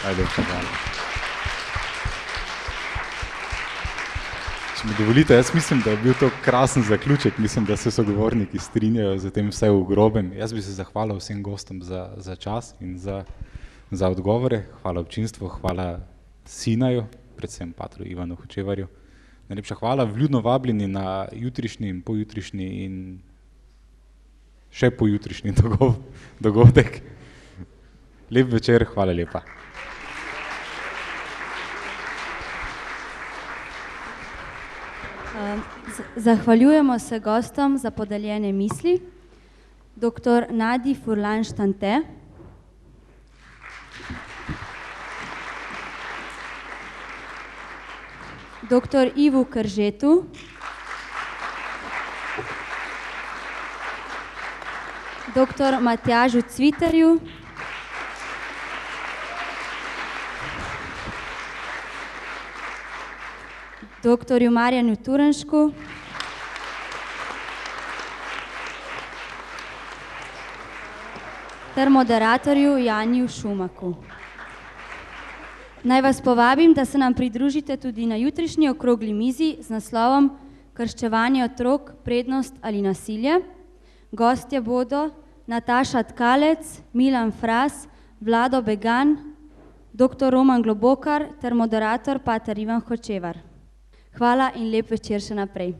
C: Najlepša hvala. Če mi dovolite, jaz mislim, da je bil to krasen zaključek, mislim, da se sogovorniki strinjajo za tem vse v grobem. Jaz bi se zahvalil vsem gostom za čas in za odgovore. Hvala občinstvu, hvala Sinaju, predvsem patru Ivanu Hočevarju. Najlepša hvala, vljudno vabljeni na jutrišnji in pojutrišnji in še pojutrišnji dogodek. Lep večer, hvala lepa.
A: Zahvaljujemo se gostom za podeljene misli. Dr. Nadi Furlan-Štante, dr. Ivu Kržetu, dr. Matjažu Cviterju, dr. Marjanu Turenšku, ter moderatorju Janiju Šumaku. Naj vas povabim, da se nam pridružite tudi na jutrišnji okrogli mizi z naslovom Krščevanje otrok, prednost ali nasilje. Gostje bodo Nataša Tkalec, Milan Fras, Vlado Began, dr. Roman Globokar ter moderator pater Ivan Hočevar. Hvala in lep večer še naprej.